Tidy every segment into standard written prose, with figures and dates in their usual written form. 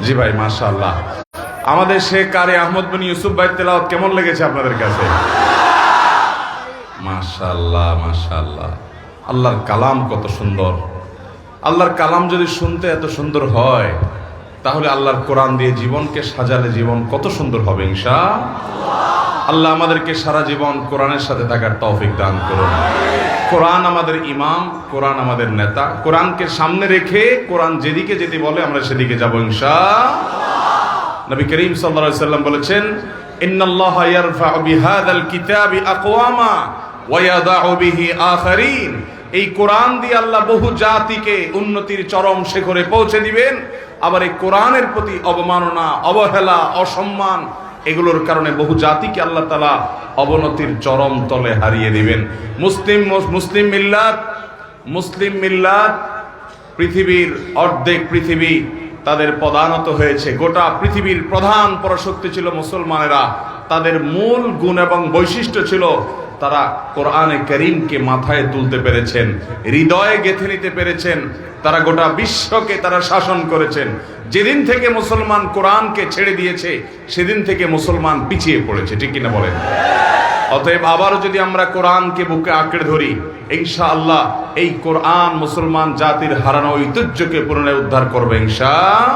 জি ভাই, মাশাআল্লাহ। আমাদের শেখ কারি আহমদ বিন ইউসুফ ভাই তেলাওয়াত কেমন লেগেছে আপনাদের কাছে? মাশাআল্লাহ, মাশাআল্লাহ। আল্লাহর কালাম কত সুন্দর। আল্লাহর কালাম যদি শুনতে এত সুন্দর হয়, তাহলে আল্লাহর কোরআন দিয়ে জীবনকে সাজালে জীবন কত সুন্দর হবে ইনশাআল্লাহ। আল্লাহ আমাদেরকে সারা জীবন কোরআনের সাথে থাকার তৌফিক দান করুন। কোরআন আমাদের ইমাম, কোরআন আমাদের নেতা। কোরআনকে সামনে রেখে কোরআন যেদিকে যেতে বলে আমরা সেদিকে যাব ইনশাআল্লাহ। নবী করিম সাল্লাল্লাহু আলাইহি ওয়াসাল্লাম বলেছেন, ইন্নাল্লাহা ইয়ারফা'ু বিহাযাল কিতাবি আকওয়ামা ওয়া ইয়াদা'ু বিহি আখারিন। এই কোরআন দিয়ে আল্লাহ বহু জাতিকে উন্নতির চরম শিখরে পৌঁছে দিবেন। আবার এই কোরআনের প্রতি অবমাননা, অবহেলা, অসম্মান এগুলোর কারণে বহু জাতিকে আল্লাহ তাআলা অবনতির চরম তলে হারিয়ে দিবেন। মুসলিম মিল্লাত পৃথিবীর অর্ধেক পৃথিবী তাদের পদানত হয়েছে। গোটা পৃথিবীর প্রধান পরাশক্তি ছিল মুসলমানেরা। তাদের মূল গুণ এবং বৈশিষ্ট্য ছিল তারা কোরআনে কারীমকে মাথায় তুলতে পেরেছেন, হৃদয়ে গেঁথে নিতে পেরেছেন। তারা গোটা বিশ্বকে তারা শাসন করেছেন। যেদিন থেকে মুসলমান কোরআনকে ছেড়ে দিয়েছে, সেদিন থেকে মুসলমান পিছিয়ে পড়েছে। ঠিক কিনা বলেন? অতএব আবারও যদি আমরা কোরআনকে বুকে আঁকড়ে ধরি, ইনশাআল্লাহ এই কোরআন মুসলমান জাতির হারানো ঐতিহ্যকে পুনরায় উদ্ধার করবে ইনশাআল্লাহ।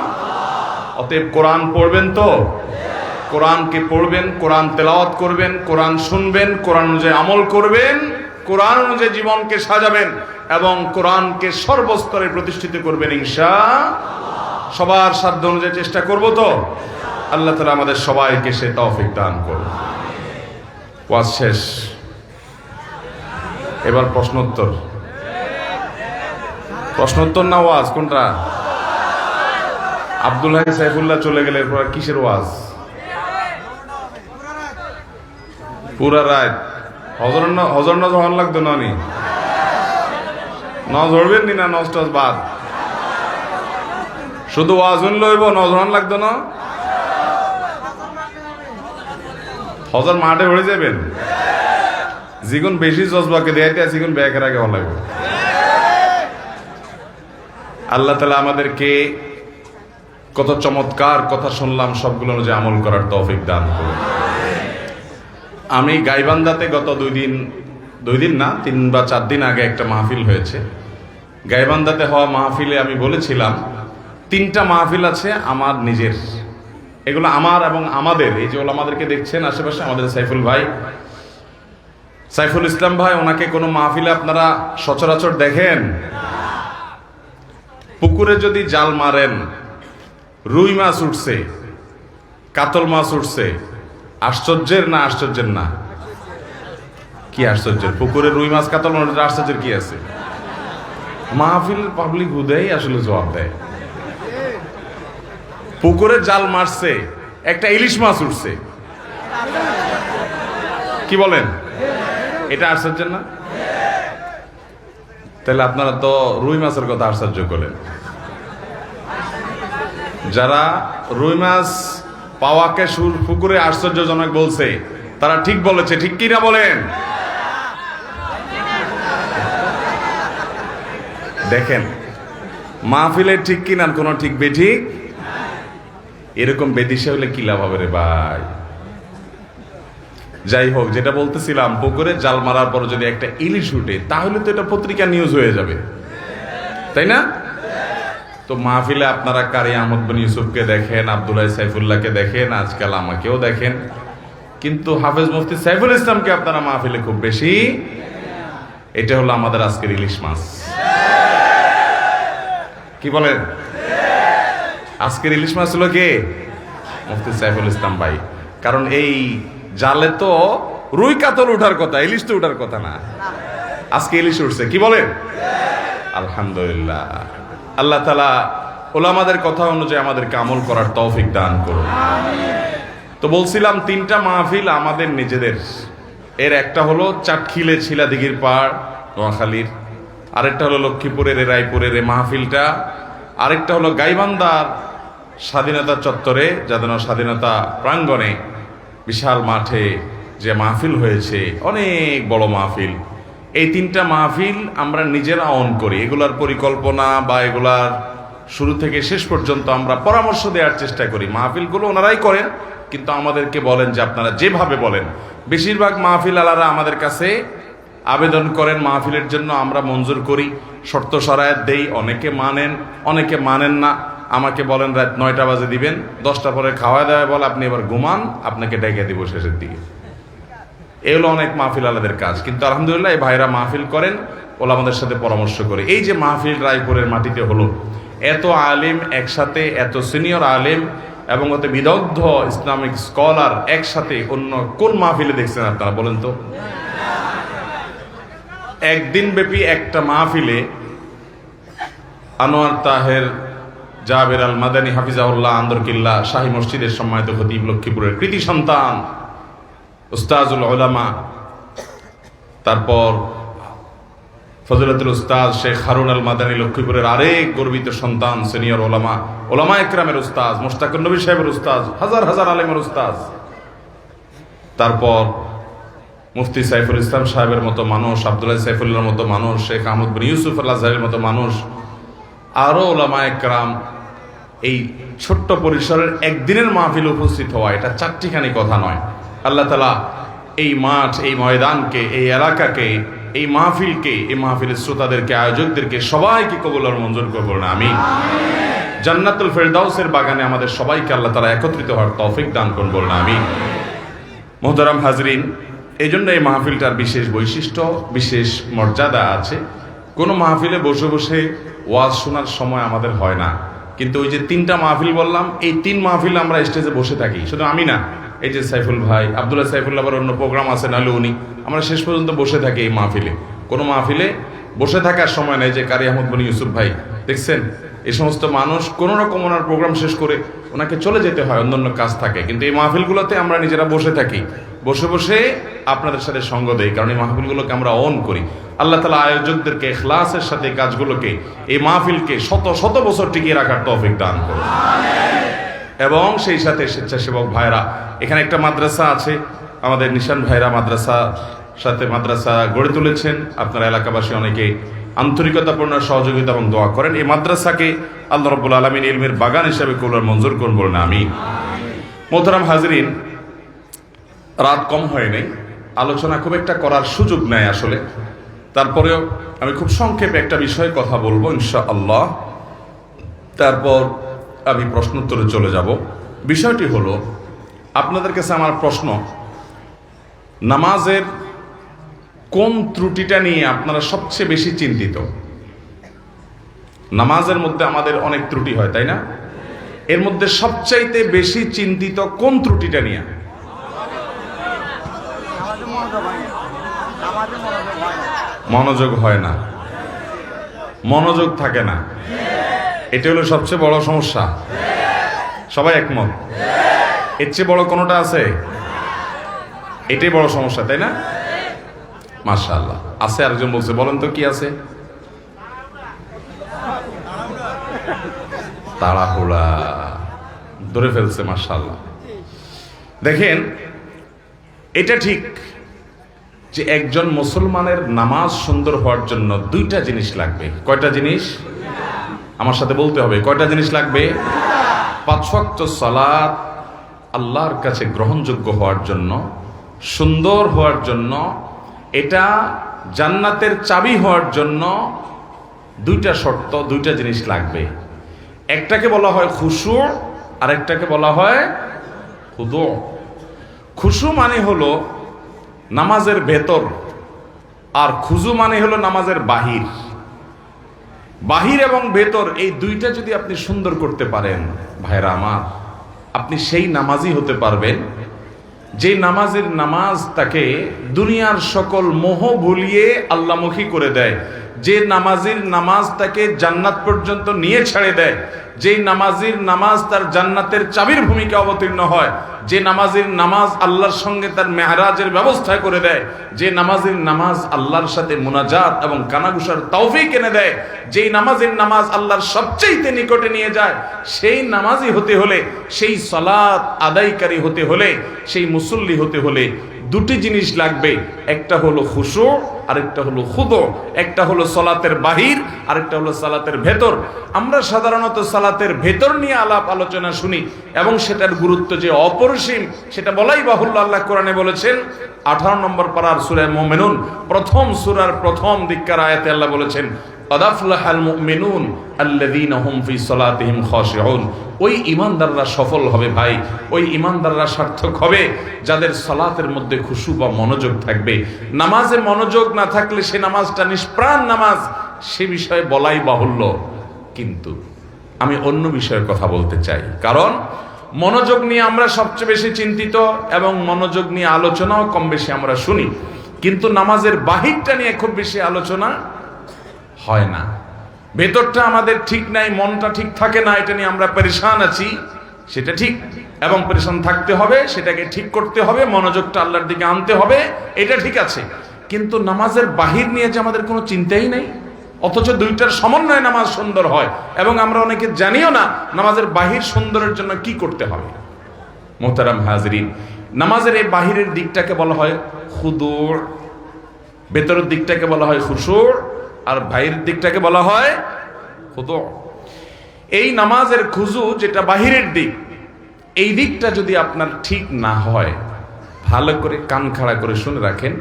অতএব কোরআন পড়বেন তো? কোরআনকে পড়বেন, কোরআন তেলাওয়াত করবেন, কোরআন শুনবেন, কোরআন অনুযায়ী আমল করবেন, কোরআন অনুযায়ী জীবনকে সাজাবেন এবং কোরআনকে সর্বস্তরে প্রতিষ্ঠিত করবেন ইনশাআল্লাহ। সবার সাধ্য অনুযায়ী চেষ্টা করব তো? আল্লাহ তাআলা আমাদের সবাইকে সে তৌফিক দান করুন। ওয়াজ শেষ, এবার প্রশ্নোত্তর। প্রশ্নোত্তর না ওয়াজ কোনটা? আব্দুল হাই সাইফুল্লাহ চলে গেলে এরপর কিসের ওয়াজ? পুরা রাত হজর নজ হন লাগতো নি? নজ হরবেন নি? না নজ টজ বাদ, শুধু ওয়াজ শুনলে হইব, নজ হন লাগতো না? হজর মাঠে হয়ে যাবেন। যেগুন বেশি জজবাকে দেয়াইতে আছে সেগুন ব্যাগের আগে হন লাগবে। আল্লাহ তাআলা আমাদেরকে কত চমৎকার কথা শুনলাম, সবগুলো অনুযায়ী আমল করার তৌফিক দান করুন। আমি গাইবান্ধাতে গত দুই দিন না 3 বা 4 দিন আগে একটা মাহফিল হয়েছে। গাইবান্ধাতে হওয়া মাহফিলে আমি বলেছিলাম 3টা মাহফিল আছে আমার নিজের। এগুলো আমার এবং আমাদের, এই যে আমাদেরকে দেখছেন আশেপাশে, আমাদের সাইফুল ভাই, সাইফুল ইসলাম ভাই, ওনাকে কোনো মাহফিলে আপনারা সচরাচর দেখেন? পুকুরে যদি জাল মারেন, রুই মাছ উঠছে, কাতল মাছ উঠছে, আশ্চর্যের না আশ্চর্যের না? কি আশ্চর্যের? পুকুরে রুই মাছ কাতল মাছ, আশ্চর্যের কি আছে? মাহফিলের পাবলিক হুদাই আসলে জবাব দেয়। পুকুরে জাল মারছে, একটা ইলিশ মাছ উঠছে, কি বলেন? এটা আশ্চর্য না? তাহলে আপনারা তো রুই মাছের কথা আশ্চর্য করলেন। যারা রুই মাছ পাওয়াকে পুকুরে আশ্চর্যজনক বলছে, তারা ঠিক বলেছে। ঠিক কি না বলেন? দেখেন মাহফিলে ঠিক কিনা কোন ঠিক বেঠিক, এরকম বেদিশা হলে কি লাভ হবে রে ভাই? যাই হোক, যেটা বলতেছিলাম, পুকুরে জাল মারার পর যদি একটা ইলিশ উঠে, তাহলে তো এটা পত্রিকা নিউজ হয়ে যাবে, তাই না? তো মাহফিলে আপনারা কারি আহমদ বিন ইউসুফকে দেখেন, আব্দুল্লাহ সাইফুল্লাহকে দেখেন, আজকাল আমাকেও দেখেন, কিন্তু হাফেজ মুফতি সাইফুল ইসলামকে আপনারা মাহফিলে খুব বেশি। এটা হলো আমাদের আজকের ইলিশ মাছ। কি বলেন? আজকের ইলিশ মাছ হলো কে? মুফতি সাইফুল ইসলাম ভাই। কারণ এই জালে তো রুই কাতল উঠার কথা, ইলিশ তো উঠার কথা না। আজকে ইলিশ উঠছে, কি বলেন? আলহামদুলিল্লাহ। আল্লাহ তাআলা উলামাদের কথা অনুযায়ী আমাদেরকে আমল করার তৌফিক দান করুন। তো বলছিলাম 3টা মাহফিল আমাদের নিজেদের। এর একটা হলো চাটখিলে ছিলাদিঘির পাড় নোয়াখালীর, আরেকটা হলো লক্ষ্মীপুরের রায়পুরের এই মাহফিলটা, আরেকটা হলো গাইবান্ধার স্বাধীনতা চত্বরে, যাদের স্বাধীনতা প্রাঙ্গণে বিশাল মাঠে যে মাহফিল হয়েছে, অনেক বড় মাহফিল। এই 3টা মাহফিল আমরা নিজেরা অন করি। এগুলার পরিকল্পনা বা এগুলার শুরু থেকে শেষ পর্যন্ত আমরা পরামর্শ দেওয়ার চেষ্টা করি। মাহফিলগুলো ওনারাই করেন, কিন্তু আমাদেরকে বলেন যে আপনারা যেভাবে বলেন। বেশিরভাগ মাহফিল আলারা আমাদের কাছে আবেদন করেন মাহফিলের জন্য, আমরা মঞ্জুর করি, শর্ত শরায়েত দেই। অনেকে মানেন, অনেকে মানেন না। আমাকে বলেন রাত 9টা বাজে দিবেন, 10টা পরে খাওয়া দাওয়া বলে আপনি এবার ঘুমান, আপনাকে ডেকে দিব শেষের দিকে। এই হলো অনেক মাহফিল আলাদের কাজ। কিন্তু আলহামদুলিল্লাহ এই ভাইরা মাহফিল করেন, ওলা আমাদের সাথে পরামর্শ করে। এই যে মাহফিল রায়পুরের মাটিতে হলো, এত আলেম একসাথে, এত সিনিয়র আলেম এবং অত বিদগ্ধ ইসলামিক স্কলার একসাথে অন্য কোন মাহফিলে দেখছেন আপনারা বলেন তো? একদিন ব্যাপী একটা মাহফিলে আনোয়ার তাহের জাবের আল মাদানী হাফিজাহুল্লাহ আন্দরকিল্লা শাহী মসজিদের সম্মানিত খতিব, লক্ষ্মীপুরের কৃতি সন্তান উস্তাজুল উলামা, তারপর ফজিলতুল উস্তাজ শেখ হারুন আল মাদানী, লক্ষ্মীপুরের আরেক গর্বিত সন্তান, সিনিয়র ওলামা একরামের উস্তাজ, মুশতাকুন নবী সাহেবের উস্তাজ, হাজার হাজার আলেমের উস্তাজ, তারপর মুফতি সাইফুল ইসলাম সাহেবের মতো মানুষ, আব্দুল্লাহ সাইফুল্লাহর মতো মানুষ, শেখ আহমদ বিন ইউসুফ আল আজহারের মতো মানুষ, আরো ওলামা একরাম। এই ছোট্ট পরিসরের একদিনের মাহফিল উপস্থিত হওয়া, এটা চারটিখানি কথা নয়। আল্লাহ তাআলা এই মাঠ, এই ময়দানকে, এই এলাকাকে, এই মাহফিলকে, এই মাহফিলের শ্রোতাদেরকে, আয়োজকদেরকে সবাইকে কবুল আর মঞ্জুর করবেন আমিন। জান্নাতুল ফেরদাউসের বাগানে আমাদের সবাইকে আল্লাহ তাআলা একত্রিত হওয়ার তৌফিক দান করুন বলেন আমিন। মুহতারাম হাজরিন, এই জন্য এই মাহফিলটার বিশেষ বৈশিষ্ট্য, বিশেষ মর্যাদা আছে। কোনো মাহফিলে বসে বসে ওয়াজ শোনার সময় আমাদের হয় না, কিন্তু ওই যে 3টা মাহফিল বললাম, এই 3 মাহফিলে আমরা স্টেজে বসে থাকি। শুধু আমি না, এই যে সাইফুল ভাই, আব্দুল্লাহ সাইফুল্লাহ, আবার অন্য প্রোগ্রাম আছে নাহলে উনি, আমরা শেষ পর্যন্ত বসে থাকি এই মাহফিলে। কোনো মাহফিলে বসে থাকার সময় নেই। যে কারি আহমদ বিন ইউসুফ ভাই দেখছেন, এই সমস্ত মানুষ কোনো রকম ওনার প্রোগ্রাম শেষ করে ওনাকে চলে যেতে হয়, অন্যান্য কাজ থাকে, কিন্তু এই মাহফিলগুলোতে আমরা নিজেরা বসে থাকি, বসে বসে আপনাদের সাথে সঙ্গ দেই, কারণ এই মাহফিলগুলোকে আমরা অন করি। আল্লাহ তাআলা আয়োজকদেরকে ইখলাসের সাথে কাজগুলোকে, এই মাহফিলকে শত শত বছর টিকিয়ে রাখার তৌফিক দান করুন। এবং সেই সাথে স্বেচ্ছাসেবক ভাইরা, এখানে একটা মাদ্রাসা আছে, আমাদের নিশান ভাইরা মাদ্রাসা গড়ে তুলেছেন। আপনারা এলাকাবাসী অনেকে আন্তরিকতাপূর্ণ সহযোগিতা এবং দোয়া করেন। এই মাদ্রাসাকে আল্লাহ রাব্বুল আলামিন ইলমের বাগান হিসেবে কবুল মঞ্জুর করুন বলেন আমিন। মোহতারাম হাজরিন, রাত কম হয় নাই, আলোচনা খুব একটা করার সুযোগ নেই আসলে। তারপরেও আমি খুব সংক্ষেপে একটা বিষয়ে কথা বলবো ইনশাআল্লাহ, তারপর আমি প্রশ্নোত্তরে চলে যাব। বিষয়টি হলো, আপনাদের কাছে আমার প্রশ্ন, নামাজের কোন ত্রুটিটা নিয়ে আপনারা সবচেয়ে বেশি চিন্তিত? নামাজের মধ্যে আমাদের অনেক ত্রুটি হয়, তাই না? এর মধ্যে সবচাইতে বেশি চিন্তিত কোন ত্রুটিটা নিয়ে? মনোযোগ হয় না, মনোযোগ থাকে না, এটা হলো সবচেয়ে বড় সমস্যা। সবাই একমত? এর চেয়ে বড় কোনোটা আছে? এটাই বড় সমস্যা, তাই না? মাশাআল্লাহ, আছে। আরেকজন বলছে, বলেন তো কি আছে? তাড়াহুড়া ধরে ফেলছে। মাশাআল্লাহ। দেখেন, এটা ঠিক যে একজন মুসলমানের নামাজ সুন্দর হওয়ার জন্য 2টা জিনিস লাগবে। কয়টা জিনিস? আমার সাথে বলতে হবে, কয়টা জিনিস লাগবে? 5 ওয়াক্ত সালাত আল্লাহর কাছে গ্রহণযোগ্য হওয়ার জন্য, সুন্দর হওয়ার জন্য, এটা জান্নাতের চাবি হওয়ার জন্য 2টা শর্ত, 2টা জিনিস লাগবে। একটাকে বলা হয় খুশু, আর একটাকে বলা হয় খুদু। খুশু মানে হলো নামাজের ভেতর, আর খুজু মানে হলো নামাজের বাহির। বাহির এবং ভেতর এই 2টা যদি আপনি সুন্দর করতে পারেন ভাইরা আমার, আপনি সেই নামাজি হতে পারবেন যে নামাজের নামাজ তাকে দুনিয়ার সকল মোহ ভুলিয়ে আল্লাহমুখী করে দেয়, যে নামাজির নামাজ তাকে জান্নাত পর্যন্ত নিয়ে ছেড়ে দেয়, যেই নামাজির নামাজ তার জান্নাতের চাবির ভূমিকা অবতীর্ণ হয়, যে নামাজির নামাজ আল্লাহর সঙ্গে তার মেহরাজের ব্যবস্থা করে দেয়, যে নামাজির নামাজ আল্লাহর সাথে মুনাজাত এবং কানাঘুষার তৌফিক এনে দেয়, যেই নামাজির নামাজ আল্লাহর সবচেয়ে নিকটে নিয়ে যায়, সেই নামাজি হতে হলে, সেই সালাত আদায়কারী হতে হলে, সেই মুসল্লি হতে হলে দুটি জিনিস লাগবে, একটা হলো খুশু আরেকটা হলো খুদু, একটা হলো সালাতের বাহির আরেকটা হলো সালাতের ভেতর। আমরা সাধারণত সালাতের ভেতর নিয়ে আলাপ আলোচনা শুনি এবং সেটার গুরুত্ব যে অপরিসীম সেটা বলাই বাহুল্য। আল্লাহ কোরআনে বলেছেন 18 নম্বর পারার সূরা মুমিনুন প্রথম সূরার প্রথম দিককার আয়াতে আল্লাহ বলেছেন قد أفلح المؤمنون الذين هم في صلاتهم خاشعون। ওই ঈমানদাররা সফল হবে ভাই, ওই ঈমানদাররা সার্থক হবে যাদের সালাতের মধ্যে খুশু বা মনোযোগ থাকবে। নামাজে মনোযোগ না থাকলে সে নামাজটা নিষ্প্রাণ নামাজ, সে বিষয়ে বলাই বাহুল্য। কিন্তু আমি অন্য বিষয়ের কথা বলতে চাই, কারণ মনোযোগ নিয়ে আমরা সবচেয়ে বেশি চিন্তিত এবং মনোযোগ নিয়ে আলোচনাও কম বেশি আমরা শুনি, কিন্তু নামাজের বাহিরটা নিয়ে খুব বেশি আলোচনা হয় না। ভেতরটা আমাদের ঠিক নাই, মনটা ঠিক থাকে না, এটা নিয়ে আমরা পেরেশান আছি, সেটা ঠিক, এবং পেরেশান থাকতে হবে, সেটাকে ঠিক করতে হবে, মনোযোগটা আল্লাহর দিকে আনতে হবে, এটা ঠিক আছে। কিন্তু নামাজের বাহির নিয়ে যে আমাদের কোনো চিন্তাই নেই, অথচ দুইটার সমন্বয়ে নামাজ সুন্দর হয়, এবং আমরা অনেকে জানিও না নামাজের বাহির সুন্দরের জন্য কি করতে হবে। মোহতারাম হাজরিন, নামাজের এই বাহিরের দিকটাকে বলা হয় খুদু, ভেতরের দিকটাকে বলা হয় খুশু, আর বাহিরের দিকটাকে বলা হয় খুদু। এই নামাজের খুজু যেটা বাহিরের দিক, এই দিকটা যদি আপনার ঠিক না হয়, ভালো করে কান খাড়া করে শুনে রাখেন,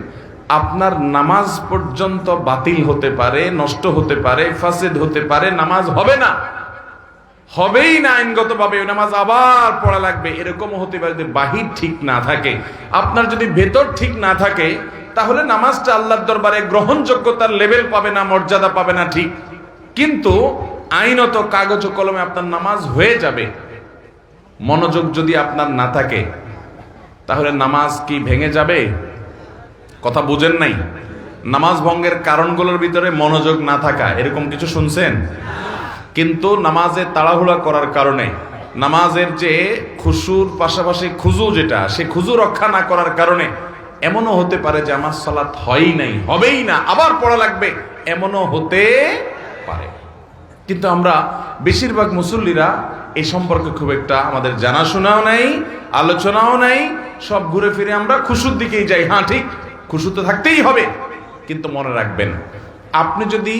আপনার নামাজ পর্যন্ত বাতিল হতে পারে, নষ্ট হতে পারে, ফাসেদ হতে পারে, নামাজ হবে না, হবেই না আইনগতভাবে, নামাজ আবার পড়া লাগবে, এরকমও হতে পারে যদি বাহির ঠিক না থাকে। আপনার যদি ভেতর ঠিক না থাকে, তাহলে নামাজটা আল্লাহর দরবারে গ্রহণযোগ্যতার লেভেল পাবে না, মর্যাদা পাবে না, ঠিক। কিন্তু আইনত কাগজ ও কলমে আপনার নামাজ হয়ে যাবে। মনোযোগ যদি আপনার না থাকে, তাহলে নামাজ কি ভেঙে যাবে? কথা বুঝেন নাই? নামাজ ভঙ্গের কারণগুলোর ভিতরে মনোযোগ না থাকা, এরকম কিছু শুনছেন? কিন্তু নামাজে তাড়াহুড়া করার কারণে, নামাজের যে খুশুর পাশাপাশি খুজু যেটা, সে খুজু রক্ষা না করার কারণে এমনও হতে পারে যে আমার সালাত হয়ই নাই, হবেই না, আবার পড়া লাগবে, এমনও হতে পারে। কিন্তু আমরা বেশিরভাগ মুসল্লিরা এই সম্পর্কে খুব একটা আমাদের জানাশোনাও নাই, আলোচনাও নাই, সব ঘুরে ফিরে আমরা খুশুর দিকেই যাই। হ্যাঁ ঠিক, খুশু তো থাকতেই হবে, কিন্তু মনে রাখবেন, আপনি যদি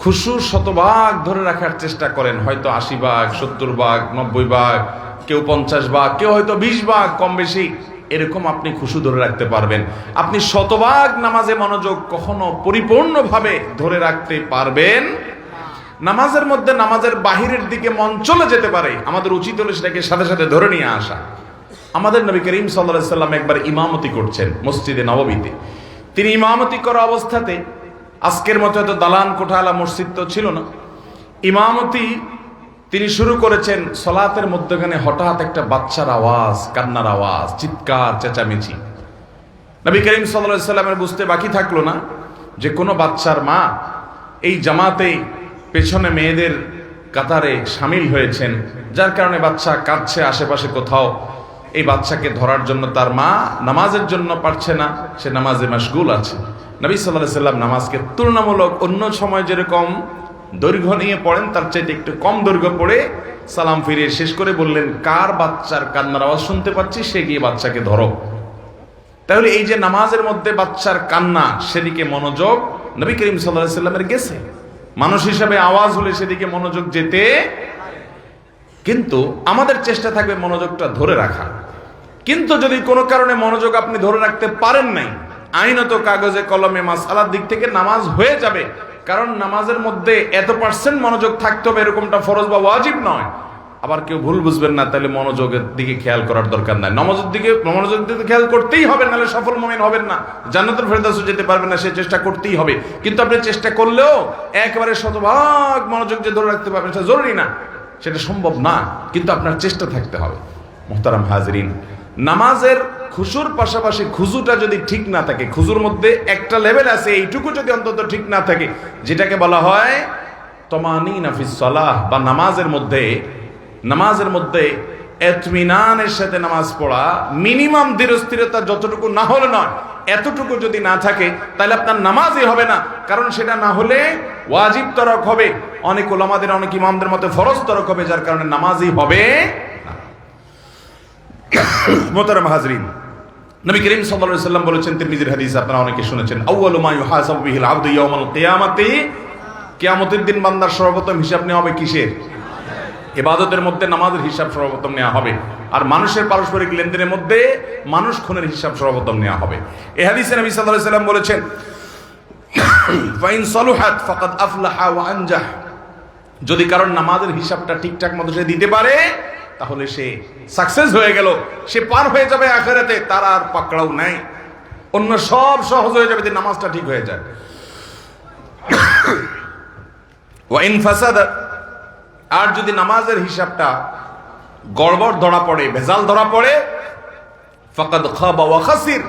খুশু 100 ভাগ ধরে রাখার চেষ্টা করেন, হয়তো 80 ভাগ, 70 ভাগ, 90 ভাগ, কেউ 50 ভাগ, কেউ হয়তো 20 ভাগ, কম বেশি এরকম আপনি খুশু ধরে রাখতে পারবেন। আপনি 100 ভাগ নামাজে মনোযোগ কখনো পরিপূর্ণভাবে ধরে রাখতে পারবেন? নামাজের মধ্যে নামাজের বাহিরের দিকে মন চলে যেতে পারে, আমাদের উচিত হলো সেটাকে সাথে সাথে ধরে নিয়ে আসা। আমাদের নবী করিম সাল্লাল্লাহু আলাইহি সাল্লাম একবার ইমামতি করছেন মসজিদে নববীতে। তিনি ইমামতি করা অবস্থাতে, আজকের মতো এত দালান কোঠালা মসজিদ তো ছিল না, ইমামতি তিনি শুরু করেছেন। সালাতের মধ্যখানে হঠাৎ একটা বাচ্চার আওয়াজ, কান্নার আওয়াজ, চিৎকার চেঁচামেচি। নবী করিম সাল্লাল্লাহু আলাইহি সাল্লামের বুঝতে বাকি থাকলো না যে কোনো বাচ্চার মা এই জামাতে পেছনে মেয়েদের কাতারে শামিল হয়েছেন, যার কারণে বাচ্চা কাঁদছে আশেপাশে কোথাও। এই বাচ্চাকে ধরার জন্য তার মা নামাজের জন্য পারছে না, সে নামাজে মাশগুল আছে। নবী সাল্লাল্লাহু আলাইহি সাল্লাম নামাজকে তুলনামূলক অন্য সময় যেরকম দৈর্ঘ্য নিয়ে পড়েন, তার চাইতে একটু কম দৈর্ঘ্য পড়ে সালাম ফিরিয়ে শেষ করে বললেন, কার বাচ্চার কান্নার আওয়াজ শুনতে পাচ্ছি, সে গিয়ে বাচ্চাকে ধরো। তাহলে এই যে নামাজের মধ্যে বাচ্চার কান্না, সেদিকে মনোযোগ নবী করিম সাল্লাল্লাহু আলাইহি সাল্লামের গেছে। মানুষ হিসাবে আওয়াজ হলে সেদিকে মনোযোগ যেতে, কিন্তু আমাদের চেষ্টা থাকবে মনোযোগটা ধরে রাখা। কিন্তু যদি কোনো কারণে মনোযোগ আপনি ধরে রাখতে পারেন নাই, আইনত কাগজে কলমে মাসআলার দিক থেকে নামাজ হয়ে যাবে, কারণ নামাজের মধ্যে এত % মনোযোগ থাকতে হবে এরকমটা ফরজ বা ওয়াজিব নয়। আবার কেউ ভুল বুঝবেন না, তাহলে মনোযোগের দিকে খেয়াল করার দরকার নাই। মনোযোগ দিকে খেয়াল করতেই হবে, নাহলে সফল মুমিন হবেন না, জান্নাতুল ফেরদাউসে যেতে পারবেন না, সে চেষ্টা করতেই হবে। কিন্তু আপনি চেষ্টা করলেও একেবারে 100 ভাগ মনোযোগ যে ধরে রাখতে পারবেন সেটা জরুরি না, সেটা সম্ভব না, কিন্তু আপনার চেষ্টা থাকতে হবে। মুহতারাম হাজরিন, নামাজের খুশুর পাশাপাশি খুজুটা যদি ঠিক না থাকে, খুজুর মধ্যে একটা লেভেল আছে, এইটুকু যদি অন্তত ঠিক না থাকে, যেটাকে বলা হয় তমানিনা ফিস সালাহ, বা নামাজের মধ্যে ইতমিনানের সাথে নামাজ পড়া, মিনিমাম ধীরস্থিরতা যতটুকু না হলে নয়, এতটুকু যদি না থাকে, তাহলে আপনার নামাজই হবে না। কারণ সেটা না হলে ওয়াজিব তরক হবে, অনেক ওলামাদের, অনেক ইমামদের মতে ফরজ তরক হবে, যার কারণে নামাজই হবে না। মোহতারাম হাজরিন, নবী করিম সাল্লাল্লাহু আলাইহি ওয়াসাল্লাম বলেছেন, তিরমিজির হাদিস, আপনারা অনেকে শুনেছেন, আউয়ালু মা ইউহাসাবু বিহিল আবদু ইয়াউমাল কিয়ামাতি, কিয়ামতের দিন বান্দার সর্বপ্রথম হিসাব নেওয়া হবে কিসের? ইবাদতের মধ্যে নামাজের হিসাব সর্বপ্রথম নেওয়া হবে। আর মানুষের পারস্পরিক লেনদেনের মধ্যে মানুষ খুনের হিসাব সর্বপ্রথম নেওয়া হবে। এই হাদিসে নবী সাল্লাল্লাহু আলাইহি ওয়াসাল্লাম বলেছেন, ফাইন সালুহাত ফাকাদ আফলাহা ওয়া আনজাহ, যদি কারণ নামাজের হিসাবটা ঠিকঠাক মতো সে দিতে পারে তাহলে সে সাকসেস হয়ে গেল, সে পার হয়ে যাবে আখিরাতে, তার আর পাকড়াও নাই, অন্য সব সহজ হয়ে যাবে যদি নামাজটা ঠিক হয়ে যায়। ওয়া ইন ফাসাদা, আর যদি নামাজের হিসাবটা গড়বড় ধরা পড়ে, ভেজাল ধরা পড়ে, ফাকাদ খাবা ওয়া খাসির,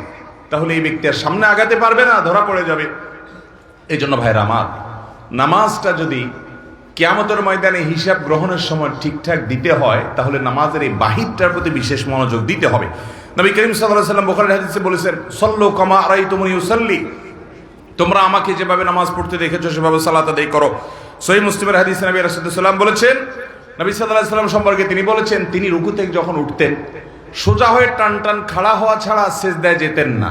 তাহলে এই ব্যক্তি আর সামনে আগাতে পারবে না, ধরা পড়ে যাবে। এই জন্য ভাইরা আমার, নামাজটা যদি কিয়ামতের ময়দানে হিসাব গ্রহণের সময় ঠিকঠাক দিতে হয় তাহলে নামাজের এই বাহিরটার প্রতি বিশেষ মনোযোগ দিতে হবে। নবী করিম সাল্লাল্লাহু আলাইহি ওয়াসাল্লাম বুখারীর হাদিসে বলেছেন, সাল্লু কামা রাআইতুমুনি ইউসাল্লি, তোমরা আমাকে যেভাবে নামাজ পড়তে দেখেছো সেভাবে সালাত আদায় করো। সহিহ মুসলিমের হাদিসে নবী রাসূলুল্লাহ সাল্লাল্লাহু আলাইহি ওয়াসাল্লাম বলেছেন, নবী সাল্লাল্লাহু আলাইহি ওয়াসাল্লাম সম্পর্কে তিনি বলেছেন, তিনি রুকু থেকে যখন উঠতেন সোজা হয়ে টান টান খাড়া হওয়া ছাড়া সিজদায় যেতেন না,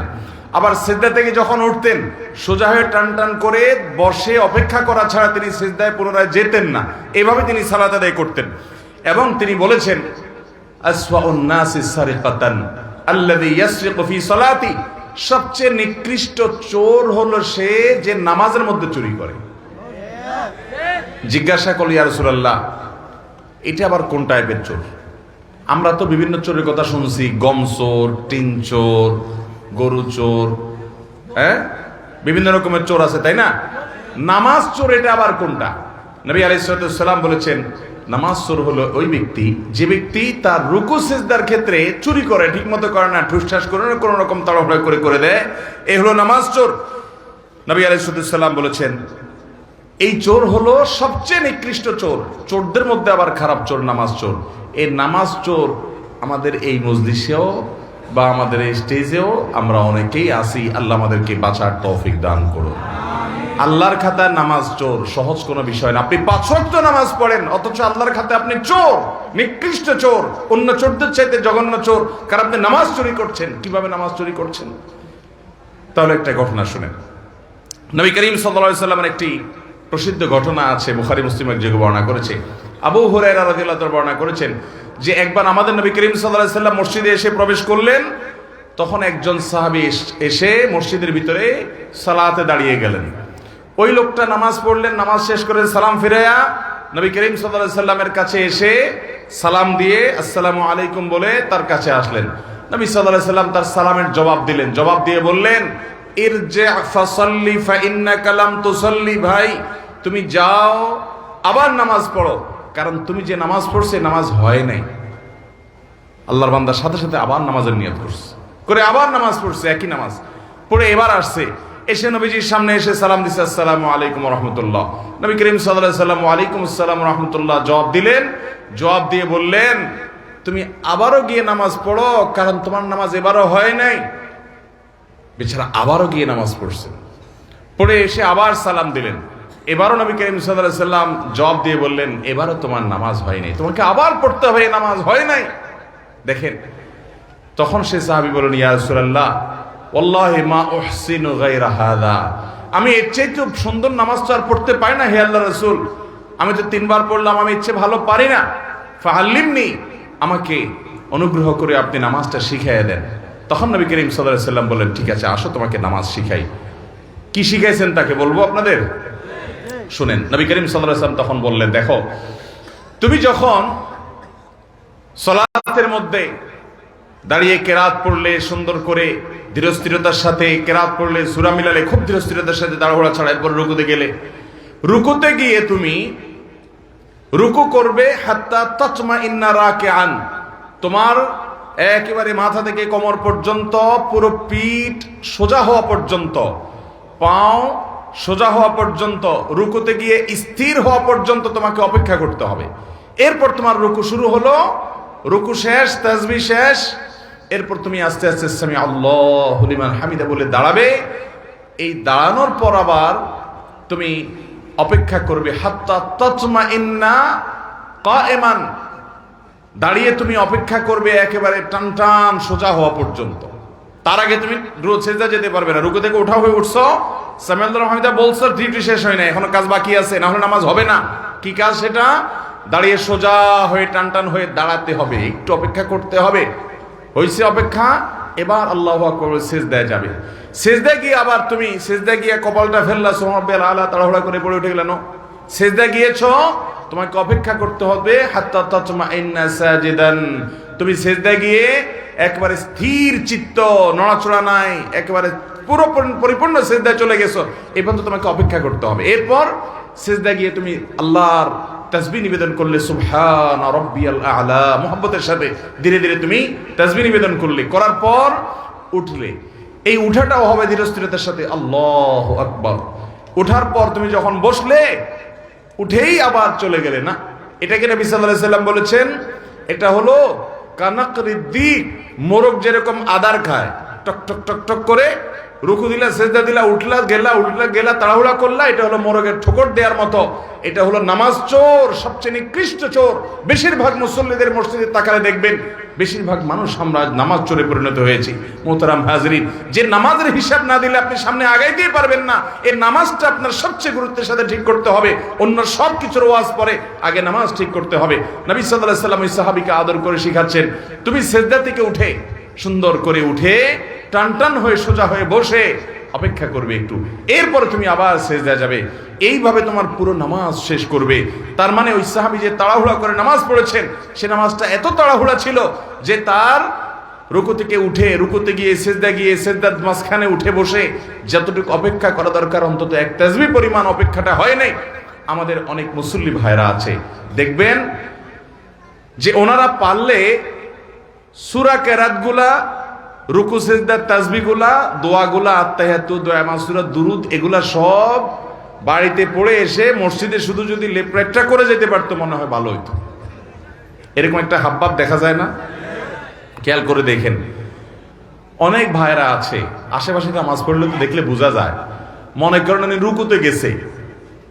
আবার সিজদা থেকে যখন উঠতেন সোজা হয়ে টান টান করে বসে অপেক্ষা করা ছাড়া তিনি সিজদায় পুনরায় যেতেন না, এইভাবে তিনি সালাত আদায় করতেন। এবং তিনি বলেছেন, আসওয়াউন নাসি সারিকাতান আল্লাযী ইয়াসরিকু ফি সালাতি, সবচেয়ে নিকৃষ্ট চোর হলো সে যে নামাজের মধ্যে চুরি করে। জিজ্ঞাসা করল, ইয়া রাসূলুল্লাহ, এটা আবার কোন টাইপের চোর? আমরা তো বিভিন্ন চোরের কথা শুনছি, গম চোর, টিন চোর, গরু চোর, হ্যাঁ, বিভিন্ন রকমের চোর আছে, তাই না? নামাজ চোর এটা আবার কোনটা? নবী আলাইহিস সালাম বলেছেন, নামাজ চোর হলো ওই ব্যক্তি যে ব্যক্তি তার রুকু সিজদার ক্ষেত্রে চুরি করে, ঠিক মতো করে না, ঠুসঠাস করে না, কোনো রকম তাড়াহুড়া করে করে দেয়, এই হলো নামাজ চোর। নবী আলাইহিস সালাম বলেছেন, এই চোর হলো সবচেয়ে নিকৃষ্ট চোর, চোরদের মধ্যে আবার খারাপ চোর নামাজ চোর। এই নামাজ চোর আমাদের এই মজলিসেও বা আমাদের এই স্টেজেও আমরা অনেকেই আছি, আল্লাহ আমাদেরকে বাঁচার তৌফিক দান করুন। আল্লাহর খাতায় নামাজ চোর সহজ কোনো বিষয় না। আপনি 5 ওয়াক্ত নামাজ পড়েন অথচ আল্লাহর খাতায় আপনি চোর, নিকৃষ্ট চোর, অন্য চোরদের চাইতে জঘন্য চোর, কারণ আপনি নামাজ চুরি করছেন। কিভাবে নামাজ চুরি করছেন? তাহলে একটা ঘটনা শুনেন। নবী করিম সাল্লাল্লাহু আলাইহি ওয়াসাল্লামের একটি প্রসিদ্ধ ঘটনা আছে, বুখারী মুসলিম এক জায়গায় বর্ণনা করেছে। আবু হুরায়রা রাদিয়াল্লাহু তাআলা বর্ণনা করেছেন যে একবার আমাদের নবী করিম সাল্লাল্লাহু আলাইহি ওয়াসাল্লাম মসজিদে এসে প্রবেশ করলেন, তখন একজন সাহাবী এসে মসজিদের ভিতরে সালাতে দাঁড়িয়ে গেলেন। ওই লোকটা নামাজ পড়লেন, নামাজ শেষ করে সালাম ফিরাইয়া নবী করিম সাল্লাল্লাহু আলাইহি ওয়াসাল্লামের কাছে এসে সালাম দিয়ে আসসালামু আলাইকুম বলে তার কাছে আসলেন। নবী সাল্লাল্লাহু আলাইহি ওয়াসাল্লাম তার সালামের জবাব দিলেন, জবাব দিয়ে বললেন, ইরজি ফাসাল্লি ফাইন্নাকা লাম তুসাল্লি, ভাই তুমি যাও আবার নামাজ পড়ো, কারণ তুমি যে নামাজ পড়ছে নামাজ হয় নাই। আল্লাহর বান্দার সাথে সাথে আবার নামাজের নিয়ত করছে, করে আবার নামাজ পড়ছে, একই নামাজ পড়ে এবার আসছে, এসে নবীজির সামনে এসে সালাম দিছে, আসসালামু আলাইকুম ওয়া রাহমাতুল্লাহ। নবী করিম সাল্লাল্লাহু আলাইহি ওয়াসাল্লাম ওয়া আলাইকুম আসসালাম ওয়া রাহমাতুল্লাহ জবাব দিলেন, জবাব দিয়ে বললেন, তুমি আবারও গিয়ে নামাজ পড়ো, কারণ তোমার নামাজ এবারও হয় নাই। বেচারা আবারও গিয়ে নামাজ পড়ছেন, পড়ে এসে আবার সালাম দিলেন, এবারও নবী করিম সাল্লাল্লাহু আলাইহি ওয়াসাল্লাম জবাব দিয়ে বললেন, এবারও তোমার নামাজ হয় নাই, তোমাকে আবার পড়তে হবে, নামাজ হয় নাই। দেখেন, তখন সে সাহাবী বলেন, ইয়া রাসূলুল্লাহ ওয়াল্লাহি মা উহসিনু গায়রা হাযা, আমি এর চাইতে সুন্দর নামাজ তো আর পড়তে পারি না হে আল্লাহর রাসূল, আমি তো 3 বার পড়লাম, আমি ইচ্ছে ভালো পারি না, ফাআল্লিমনি, আমাকে অনুগ্রহ করে আপনি নামাজটা শিখিয়ে দেন। তখন নবী করিম সাল্লাল্লাহু আলাইহি ওয়াসাল্লাম বললেন, ঠিক আছে আসো তোমাকে নামাজ শিখাই। কি শিখাইছেন তাকে বলবো আপনাদের? শুনেন, নবী করিম সাল্লাল্লাহু আলাইহি ওয়াসাল্লাম তখন বললেন, দেখো তুমি যখন সালাতের মধ্যে দাঁড়িয়ে কেরাত পড়লে, সুন্দর করে ধীরস্থিরতার সাথে কেরাত পড়লে, সূরা মিলালে খুব ধীরস্থিরতার সাথে, তাড়াহুড়া ছাড়া, এরপর রুকুতে গেলে, রুকুতে গিয়ে তুমি রুকু করবে হাত্তা তাতমাইন্না রাকিআন, তোমার একেবারে মাথা থেকে কোমর পর্যন্ত পুরো পিঠ সোজা হওয়া পর্যন্ত, পাও সোজা হওয়া পর্যন্ত, রুকুতে গিয়ে স্থির হওয়া পর্যন্ত তোমাকে অপেক্ষা করতে হবে। এরপর তোমার রুকু শুরু হলো, রুকু শেষ, তাসবিহ শেষ, এরপর তুমি আস্তে আস্তে সামি আল্লাহু লিমান হামিদা বলে দাঁড়াবে। এই দাঁড়ানোর পর আবার তুমি অপেক্ষা করবে হাত্তা তাতমাইন্না কায়েমান, দাঁড়িয়ে তুমি অপেক্ষা করবে একেবারে টান টান সোজা হওয়া পর্যন্ত। তার আগে তুমি সেজদা যেতে পারবে না। রুকু থেকে উঠা হয়ে উঠছো, সামি আল্লাহু হামিদা বলছো, ডিউটি শেষ হয় না, এখনো কাজ বাকি আছে, না হলে নামাজ হবে না। কি কাজ সেটা? দাঁড়িয়ে সোজা হয়ে টান হয়ে দাঁড়াতে হবে, একটু অপেক্ষা করতে হবে। হইছে অপেক্ষা, এবার আল্লাহু আকবার সিজদায় যাবে। সিজদায় গিয়ে আবার তুমি সিজদায় গিয়ে কপালটা ফেললা, সুবহান রাব্বিয়াল আলা, তাড়াহুড়া করে পড়ে উঠে গেলেন। সিজদায় গিয়েছো, তোমাকে অপেক্ষা করতে হবে হাত্তা তাতমাইন্না সাজিদান। তুমি সিজদায় গিয়ে একবারে স্থির চিত্ত, নড়াচড়া নাই, একেবারে পুরো পরিপূর্ণ সিজদায় চলে গেছো, এই পর্যন্ত তোমাকে অপেক্ষা করতে হবে। এরপর সিজদায় গিয়ে তুমি আল্লাহর তাসবিহ নিবেদন করলে, সুবহান রাব্বিয়াল আ'লা, মুহাব্বতের সাথে ধীরে ধীরে তুমি তাসবিহ নিবেদন করলে, করার পর উঠলে। এই উঠাটাও হবে ধীরস্থিরতার সাথে, আল্লাহু আকবার। উঠার পর তুমি যখন বসলে, উঠেই আবার চলে গেলে না। এটাকে নবী সাল্লাল্লাহু আলাইহি সাল্লাম বলেছেন, এটা হলো কানাকরিদ্দিক, মোরগ যেরকম আদার খায়, টক টক টক টক করে, রুকু দিলা, সেজদা দিলা, উঠলা গেলা, তাড়াহুড়া করলা, এটা হলো মোরগের ঠোকর দেওয়ার মতো। এটা হলো নামাজ চোর, সবচেয়ে নিকৃষ্ট চোর। বেশিরভাগ মুসল্লিদের মসজিদে তাকালে দেখবেন, বেশিরভাগ মানুষ আমরা নামাজ চোরে পরিণত হয়েছি। মোহতারাম হাজরিন, যে নামাজের হিসাব না দিলে আপনি সামনে আগাইতেই পারবেন না, এই নামাজটা আপনার সবচেয়ে গুরুত্বের সাথে ঠিক করতে হবে। অন্য সব কিছুর ওয়াজ পরে, আগে নামাজ ঠিক করতে হবে। নবী সাল্লাল্লাহু আলাইহি সাল্লাম ওই সাহাবীকে আদর করে শিখাচ্ছেন, তুমি সেজদা থেকে উঠে সুন্দর করে উঠে টান হয়ে সোজা হয়ে বসে অপেক্ষা করবে একটু, এরপরে তুমি আবার সেজদা যাবে। এইভাবে তোমার পুরো নামাজ শেষ করবে। তার মানে ওই সাহাবী যে তাড়াহুড়া করে নামাজ পড়েছেন, সে নামাজটা এত তাড়াহুড়া ছিল যে তার রুকু থেকে উঠে, রুকুতে গিয়ে সেজদার মাঝখানে উঠে বসে যতটুকু অপেক্ষা করা দরকার, অন্তত এক তাসবিহ পরিমাণ অপেক্ষাটা হয় নাই। আমাদের অনেক মুসল্লি ভাইরা আছে, দেখবেন যে ওনারা পারলে সূরা কেরাতগুলা, রুকু সিজদার তাসবিহগুলা, দোয়াগুলা, আত্তাহিয়াতু, দোয়া মাসুরা, দুরুদ, এগুলা সব বাড়িতে পড়ে এসে মসজিদে শুধু যদি লেপরেটটা করে যেতে পারতো, মনে হয় ভালো হইতো। এরকম একটা হাবভাব দেখা যায় না? খেয়াল করে দেখেন, অনেক ভাইরা আছে আশেপাশে নামাজ পড়লে তো দেখলে বোঝা যায়, মনে করেন উনি রুকুতে গেছে,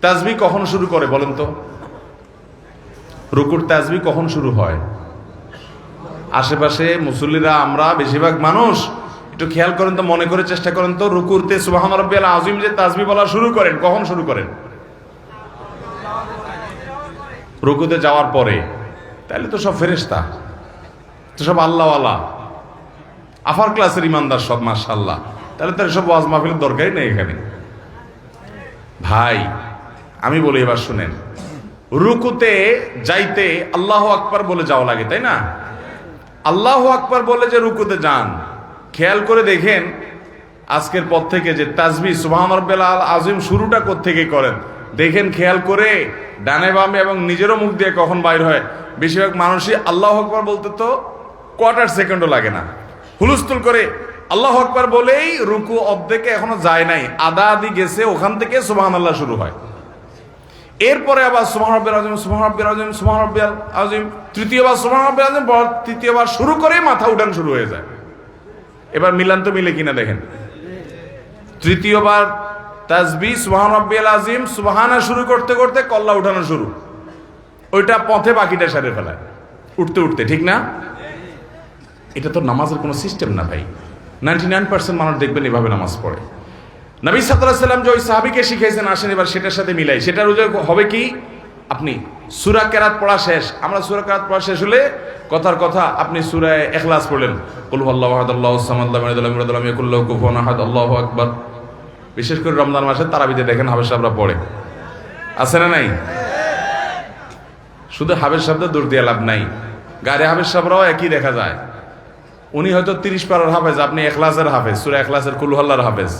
তাসবিহ কখন শুরু করে বলেন তো? রুকুর তাসবিহ কখন শুরু হয়? আশেপাশে মুসল্লিরা, আমরা বেশিরভাগ মানুষ একটু খেয়াল করেন তো, মনে করে চেষ্টা করেন তো, রুকুতে সুবহান রাব্বিয়াল আযীম যে তাসবিহ বলা শুরু করেন, কখন শুরু করেন? রুকুতে যাওয়ার পরে। তাহলে তো সব ফেরেশতা, তো সব আল্লাহওয়ালা, আফার ক্লাসের ইমানদার সব, মাশাআল্লাহ। তাহলে তো সব ওয়াজ মাহফিলের দরকারই নেই এখানে। ভাই আমি বলি, এবার শুনেন, রুকুতে যাইতে আল্লাহু আকবার বলে যাওয়া লাগে, তাই না? আল্লাহু আকবার বলে যে রুকুতে যান, খেয়াল করে দেখেন আজকের পর থেকে যে তাসবিহ সুবহান রাব্বিয়াল আযীম শুরুটা কোত্থেকে করেন দেখেন, খেয়াল করে ডানে বামে এবং নিজেরও মুখ দিয়ে কখন বাইর হয়। বেশিরভাগ মানুষই আল্লাহু আকবার বলতে তো কোয়ার্টার সেকেন্ডও লাগে না, হুলস্থুল করে আল্লাহু আকবার বলেই রুকু অর্ধেকে এখনো যায় নাই, আধা আধি গেছে, ওখান থেকে সুবহানাল্লাহ শুরু হয়। এরপরে আবার সুবহান রাব্বিয়াল আযীম, সুবহান রাব্বিয়াল আযীম, সুবহান রাব্বিয়াল আযীম, তৃতীয়বার সুবহান রাব্বিয়াল আযীম, তৃতীয়বার শুরু করে মাথা উঠানো শুরু হয়ে যায়। এবার মিলান তো মিলে কিনা দেখেন, তৃতীয়বার তাসবিহ সুবহান রাব্বিয়াল আযীম, সুবহানা শুরু করতে করতে কল্লা উঠানো শুরু, ওইটা পথে বাকিটা সারে ফেলায় উঠতে উঠতে, ঠিক না? এটা তো নামাজের কোনো সিস্টেম না ভাই। 99% মানুষ দেখবেন এভাবে নামাজ পড়ে। নবী সাল্লাল্লাহু আলাইহি সাল্লাম যে ওই সাহাবীকে শিখাইছেন, আসেন এবার সেটার সাথে মিলাই। সেটার হবে কি, আপনি সূরা কেরাত পড়া শেষ, আমরা সূরা কেরাত পড়া শেষ হলে কথার কথা আপনি সূরা ইখলাস পড়লেন, কুল হুয়াল্লাহু আহাদ আল্লাহুস সামাদ লাম ইয়ালিদ ওয়ালাম ইউলাদ ওয়ালাম ইয়াকুল লাহু কুফুয়ান আহাদ, আল্লাহু আকবার। বিশেষ করে রমজান মাসে তারাবিতে দেখেন হাফেজ সাহেবরা পড়ে, আছে না নাই? শুধু হাফেজ সাহেবদের দূর দিয়ে লাভ নাই, গায়ে হাফেজ সাহেবরাও একই দেখা যায়। উনি হয়তো 30 পারার হাফেজ, আপনি ইখলাসের হাফেজ, সূরা ইখলাসের কুল হুয়াল্লাহর হাফেজ।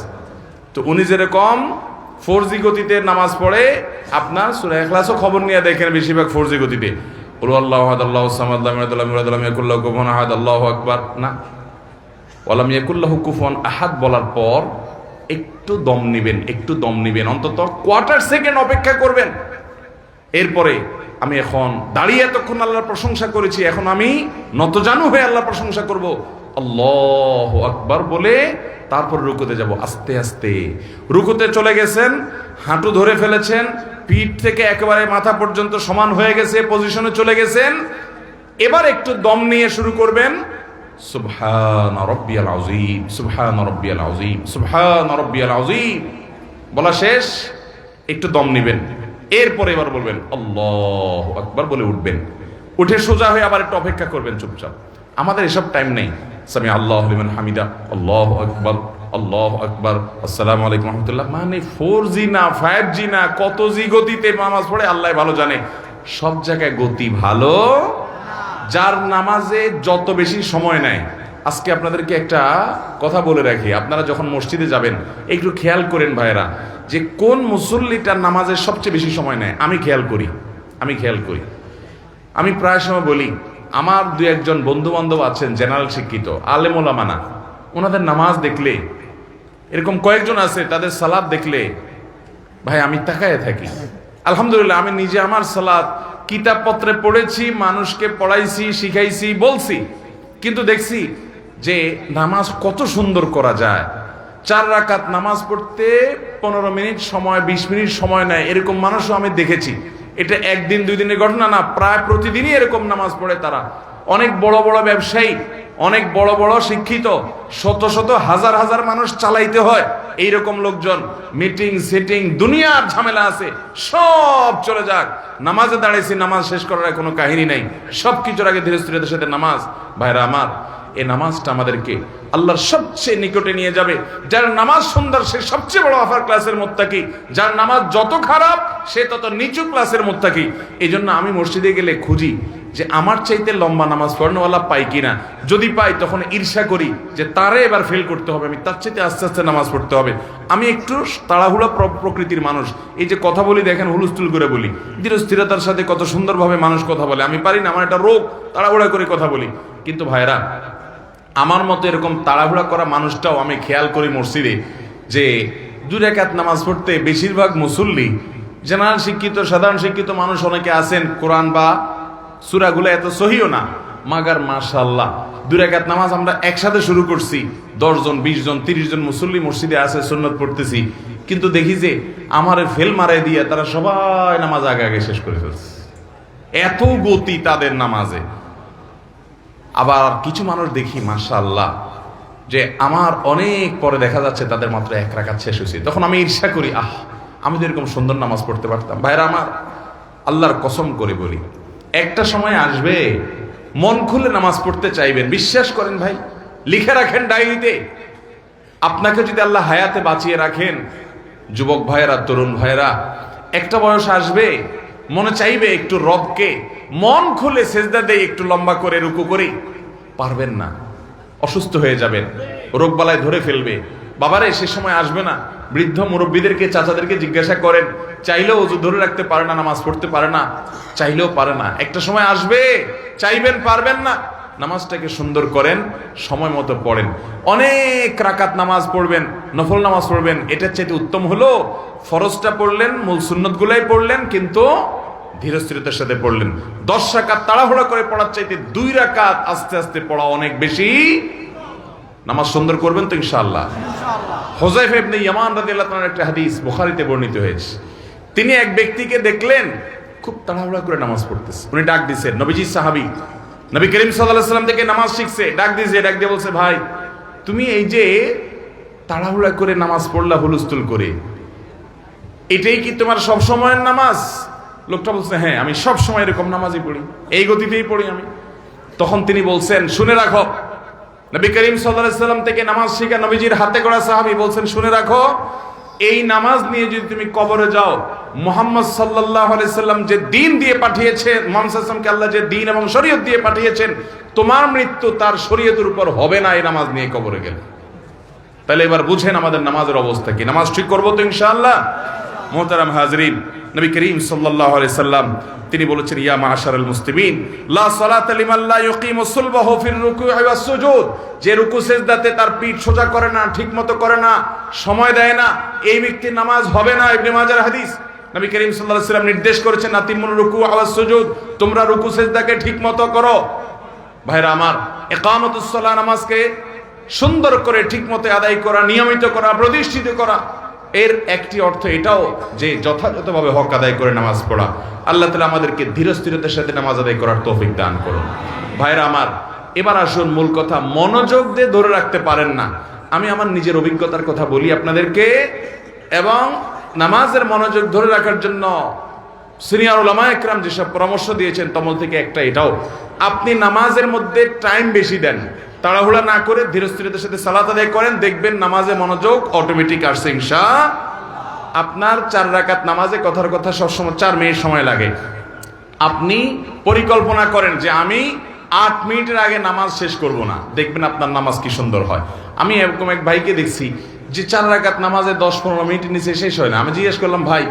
তো উনি যেরকম 4G গতিতে নামাজ পড়ে, আপনার সূরা ইখলাসও খবর নিয়ে দেখেন বেশিরভাগ 4G গতিতে, কুল হুয়াল্লাহু আহাদ আল্লাহুস সামাদ লাম ইয়ালিদ ওয়ালাম ইউলাদ ওয়ালাম ইয়াকুল লাহু কুফুয়ান আহাদ, আল্লাহু আকবার না, ওয়ালাম ইয়াকুল লাহু কুফুয়ান আহাদ বলার পর একটু দম নিবেন, অন্তত কোয়ার্টার সেকেন্ড অপেক্ষা করবেন। এরপরে আমি এখন দাঁড়িয়ে এতক্ষণ আল্লাহর প্রশংসা করেছি, এখন আমি নতজানু হয়ে আল্লাহর প্রশংসা করব, আল্লাহু আকবার বলে তারপর রুকুতে যাব। আস্তে আস্তে রুকুতে চলে গেছেন, হাঁটু ধরে ফেলেছেন, পিঠ থেকে একেবারে মাথা পর্যন্ত সমান হয়ে গেছে, পজিশনে চলে গেছেন। এবার একটু দম নিয়ে শুরু করবেন, সুবহান রাব্বিয়াল আযীম, সুবহান রাব্বিয়াল আযীম, সুবহান রাব্বিয়াল আযীম বলা শেষ, একটু দম নেবেন, এরপরে এবার বলবেন আল্লাহু আকবার বলে উঠবেন। উঠে সোজা হয়ে আবার একটু অপেক্ষা করবেন চুপচাপ। আমাদের এসব টাইম নেই। সামি আল্লাহু লিমান হামিদা, আল্লাহু আকবার, আল্লাহু আকবার, আসসালামু আলাইকুম রাহমাতুল্লাহ, মানে 4G না 5G না কত জি গতিতে নামাজ পড়ে আল্লাহ ভালো জানে। সব জায়গায় গতি ভালো। যার নামাজে যত বেশি সময় নেয়, আজকে আপনাদেরকে একটা কথা বলে রাখি, আপনারা যখন মসজিদে যাবেন একটু খেয়াল করেন ভাইরা, যে কোন মুসল্লিটার নামাজের সবচেয়ে বেশি সময় নেয়। আমি খেয়াল করি। আমি প্রায় সময় বলি, আমার দু একজন বন্ধু বান্ধব আছেন জেনারেল শিক্ষিত, আলেম ওলামা না, ওনাদের নামাজ দেখলে, এরকম কয়েকজন আছে তাদের সালাত দেখলে ভাই আমি তাকায় থাকি। আলহামদুলিল্লাহ আমি নিজে আমার সালাত কিতাবপত্রে পড়েছি, মানুষকে পড়াইছি, শিখাইছি, বলছি, কিন্তু দেখছি যে নামাজ কত সুন্দর করা যায়। 4 রাকাত নামাজ পড়তে 15 মিনিট সময়, 20 মিনিট সময় নেয়, এরকম মানুষও আমি দেখেছি। এটা একদিন 2 দিনের ঘটনা না, প্রায় প্রতিদিনই এরকম নামাজ পড়ে তারা। অনেক বড় বড় ব্যবসায়ী, অনেক বড় বড় শিক্ষিত, শত শত হাজার হাজার মানুষ চালাইতে হয়, এইরকম লোকজন মিটিং সেটিং দুনিয়ার ঝামেলা আছে, সব চলে যাক, নামাজে দাঁড়িয়েছি, নামাজ শেষ করার কোনো কাহিনী নাই, সবকিছুর আগে ধীরে স্থিরতার সাথে নামাজ। ভাইরা আমার, এই নামাজটা আমাদেরকে আল্লাহর সবচেয়ে নিকটে নিয়ে যাবে। যার নামাজ সুন্দর সে সবচেয়ে বড় আফার ক্লাসের মুত্তাকি, যার নামাজ যত খারাপ সে তত নিচু ক্লাসের মুত্তাকি। এই জন্য আমি মসজিদে গেলে খুঁজি যে আমার চাইতে লম্বা নামাজ পড়ানোওয়ালা পাই কিনা। যদি পাই তখন ঈর্ষা করি যে তারে এবার ফেল করতে হবে, আমি তার চাইতে আস্তে আস্তে নামাজ পড়তে হবে। আমি একটু তাড়াহুড়া প্রকৃতির মানুষ, এই যে কথা বলি দেখেন হুলস্থুল করে বলি, ধীর স্থিরতার সাথে কত সুন্দরভাবে মানুষ কথা বলে, আমি পারি না, আমার একটা রোগ, তাড়াহুড়া করে কথা বলি। কিন্তু ভাইরা, আমার মতো এরকম তাড়াহুড়া করা মানুষটাও আমি খেয়াল করি মসজিদে, যে 2 রাকাত নামাজ পড়তে বেশিরভাগ মুসল্লি জেনারেল শিক্ষিত, সাধারণ শিক্ষিত মানুষ অনেকে আছেন, কোরআন বা সূরাগুলো এত সহিও না, মাগার মাশাআল্লাহ 2 রাকাত নামাজ আমরা একসাথে শুরু করছি, 10 জন 20 জন 30 জন মুসল্লি মসজিদে আছে, সুন্নত পড়তেছি, কিন্তু দেখি যে আমার ফেল মারাই দিয়ে তারা সবাই নামাজ আগে আগে শেষ করে ফেলছে। এত গতি তাদের নামাজে। আবার কিছু মানুষ দেখি মাশাআল্লাহ যে আমার অনেক পরে দেখা যাচ্ছে তাদের মাত্র 1 রাকাত শেষ হয়েছে, তখন আমি ঈর্ষা করি, আমি তো এরকম সুন্দর নামাজ পড়তে পারতাম। ভাইরা আমার, আল্লাহর কসম করে বলি, একটা সময় আসবে মন খুলে নামাজ পড়তে চাইবেন, বিশ্বাস করেন ভাই, লিখে রাখেন ডায়েরিতে। আপনাকে যদি আল্লাহ হায়াতে বাঁচিয়ে রাখেন, যুবক ভাইয়েরা, তরুণ ভাইয়েরা, একটা বয়স আসবে মনে চাইবে একটু রবকে মন খুলে সেজদা দেই, একটু লম্বা করে রুকু করি, পারবেন না, অসুস্থ হয়ে যাবেন, রোগবালায় ধরে ফেলবে। বাবারে সে সময় আসবে না। বৃদ্ধ মুরব্বীদেরকে, চাচাদেরকে জিজ্ঞাসা করেন, চাইলেও ওযু ধরে রাখতে পারে না, নামাজ পড়তে পারে না, চাইলেও পারে না। একটা সময় আসবে চাইবেন, পারবেন না। নামাজটাকে সুন্দর করেন, সময় মতো পড়েন, অনেক রাকাত নামাজ পড়বেন, নফল নামাজ পড়বেন। এটার চাইতে উত্তম হলো ফরজটা পড়লেন, মূল সুন্নতগুলাই পড়লেন, কিন্তু ধীর স্থিরতার সাথে পড়লেন। 10 রাকাত তাড়াহুড়া করে পড়ার চাইতে 2 রাকাত আস্তে আস্তে পড়া অনেক বেশি। নামাজ সুন্দর করবেন তো ইনশাআল্লাহ। হুযায়ফা ইবনে ইয়ামান রাদিয়াল্লাহু তাআলার একটা হাদিস বুখারীতে বর্ণিত হয়েছে। তিনি এক ব্যক্তিকে দেখলেন খুব তাড়াহুড়া করে নামাজ পড়তেছে, উনি ডাক দিয়েছেন, নবীজি সাহাবী, নবী করিম সাল্লাল্লাহু আলাইহি ওয়াসাল্লাম থেকে নামাজ শিখছে, ডাক দিয়ে বলছে, ভাই তুমি এই যে তাড়াহুড়া করে নামাজ পড়লা হুলস্থুল করে, এটাই কি তোমার সব সময়ের নামাজ? লোকটা বলছে, হ্যাঁ আমি সব সময় এরকম নামাজই পড়ি, এই গতিতেই পড়ি আমি। তখন তিনি বলছেন, শুনে রাখো, নবী করিম সাল্লাল্লাহু আলাইহি ওয়াসাল্লাম থেকে নামাজ শিখা নবীজির হাতে গড়া সাহাবী বলছেন, শুনে রাখো, এই নামাজ নিয়ে যদি তুমি কবরে যাও, মুহাম্মদ সাল্লাল্লাহু আলাইহি ওয়াসাল্লাম যে দ্বীন দিয়ে পাঠিয়েছেন, মুহাম্মদ সাল্লাল্লাহু আলাইহি ওয়াসাল্লামকে আল্লাহ যে দ্বীন এবং শরীয়ত দিয়ে পাঠিয়েছেন, তোমার মৃত্যু তার শরীয়তের উপর হবে না এই নামাজ নিয়ে কবরে গেলে। তাহলে এবার বুঝেন আমাদের নামাজের অবস্থা কি। নামাজ ঠিক করবো তো ইনশাআল্লাহ। মুহতারাম হাজরিন, নবী করিম সাল্লাল্লাহু আলাইহি সাল্লাম তিনি বলেছেন, ইয়া মাআশারাল মুসলিমিন লা সালাতা লিমান লা ইউকিমু সুলবাহু ফির রুকুই ওয়াস সুজুদ, যে রুকু সিজদাতে তার পিঠ সোজা করে না, ঠিকমতো করে না, সময় দেয় না, এই ব্যক্তির নামাজ হবে না। ইবনে মাজার হাদিস, নবী করিম সাল্লাল্লাহু আলাইহি সাল্লাম নির্দেশ করেছেন, আতিমুর রুকু ওয়াস সুজুদ, তোমরা রুকু সিজদাকে ঠিকমতো করো। ভাইরা আমার, ইকামাতুস সালাহ, নামাজকে সুন্দর করে ঠিকমতো আদায় করা, নিয়মিত করা, প্রতিষ্ঠিত করা, এর একটি অর্থ এটাও যে যথাযথভাবে হক আদায় করে নামাজ পড়া। আল্লাহ তাআলা আমাদেরকে ধীর স্থিরতার সাথে নামাজ আদায় করার তৌফিক দান করুন। ভাইরা আমার, এবার আসুন মূল কথা, মনোযোগ দিয়ে ধরে রাখতে পারেন না। আমি আমার নিজের অভিজ্ঞতার কথা বলি আপনাদেরকে, এবং নামাজের মনোযোগ ধরে রাখার জন্য সিনিয়র উলামা একরাম যেসব পরামর্শ দিয়েছেন তমল থেকে একটা এটাও, আপনি নামাজের মধ্যে টাইম বেশি দেন, তাড়াহুড়া না করে ধীরস্থিরতার সাথে সালাত আদায় করেন, দেখবেন নামাজে মনোযোগ অটোমেটিক আসছে ইনশাআল্লাহ। আপনার 4 রাকাত নামাজে কথার কথা সবসময় 4 মিনিট সময় লাগে। আপনি পরিকল্পনা করেন যে আমি 8 মিনিটের আগে নামাজ শেষ করব না, দেখবেন আপনার নামাজ কি সুন্দর হয়। আমি এরকম এক ভাইকে দেখছি যে 4 রাকাত নামাজে 10-15 মিনিটের নিচে শেষ হয় না। আমি জিজ্ঞেস করলাম, ভাই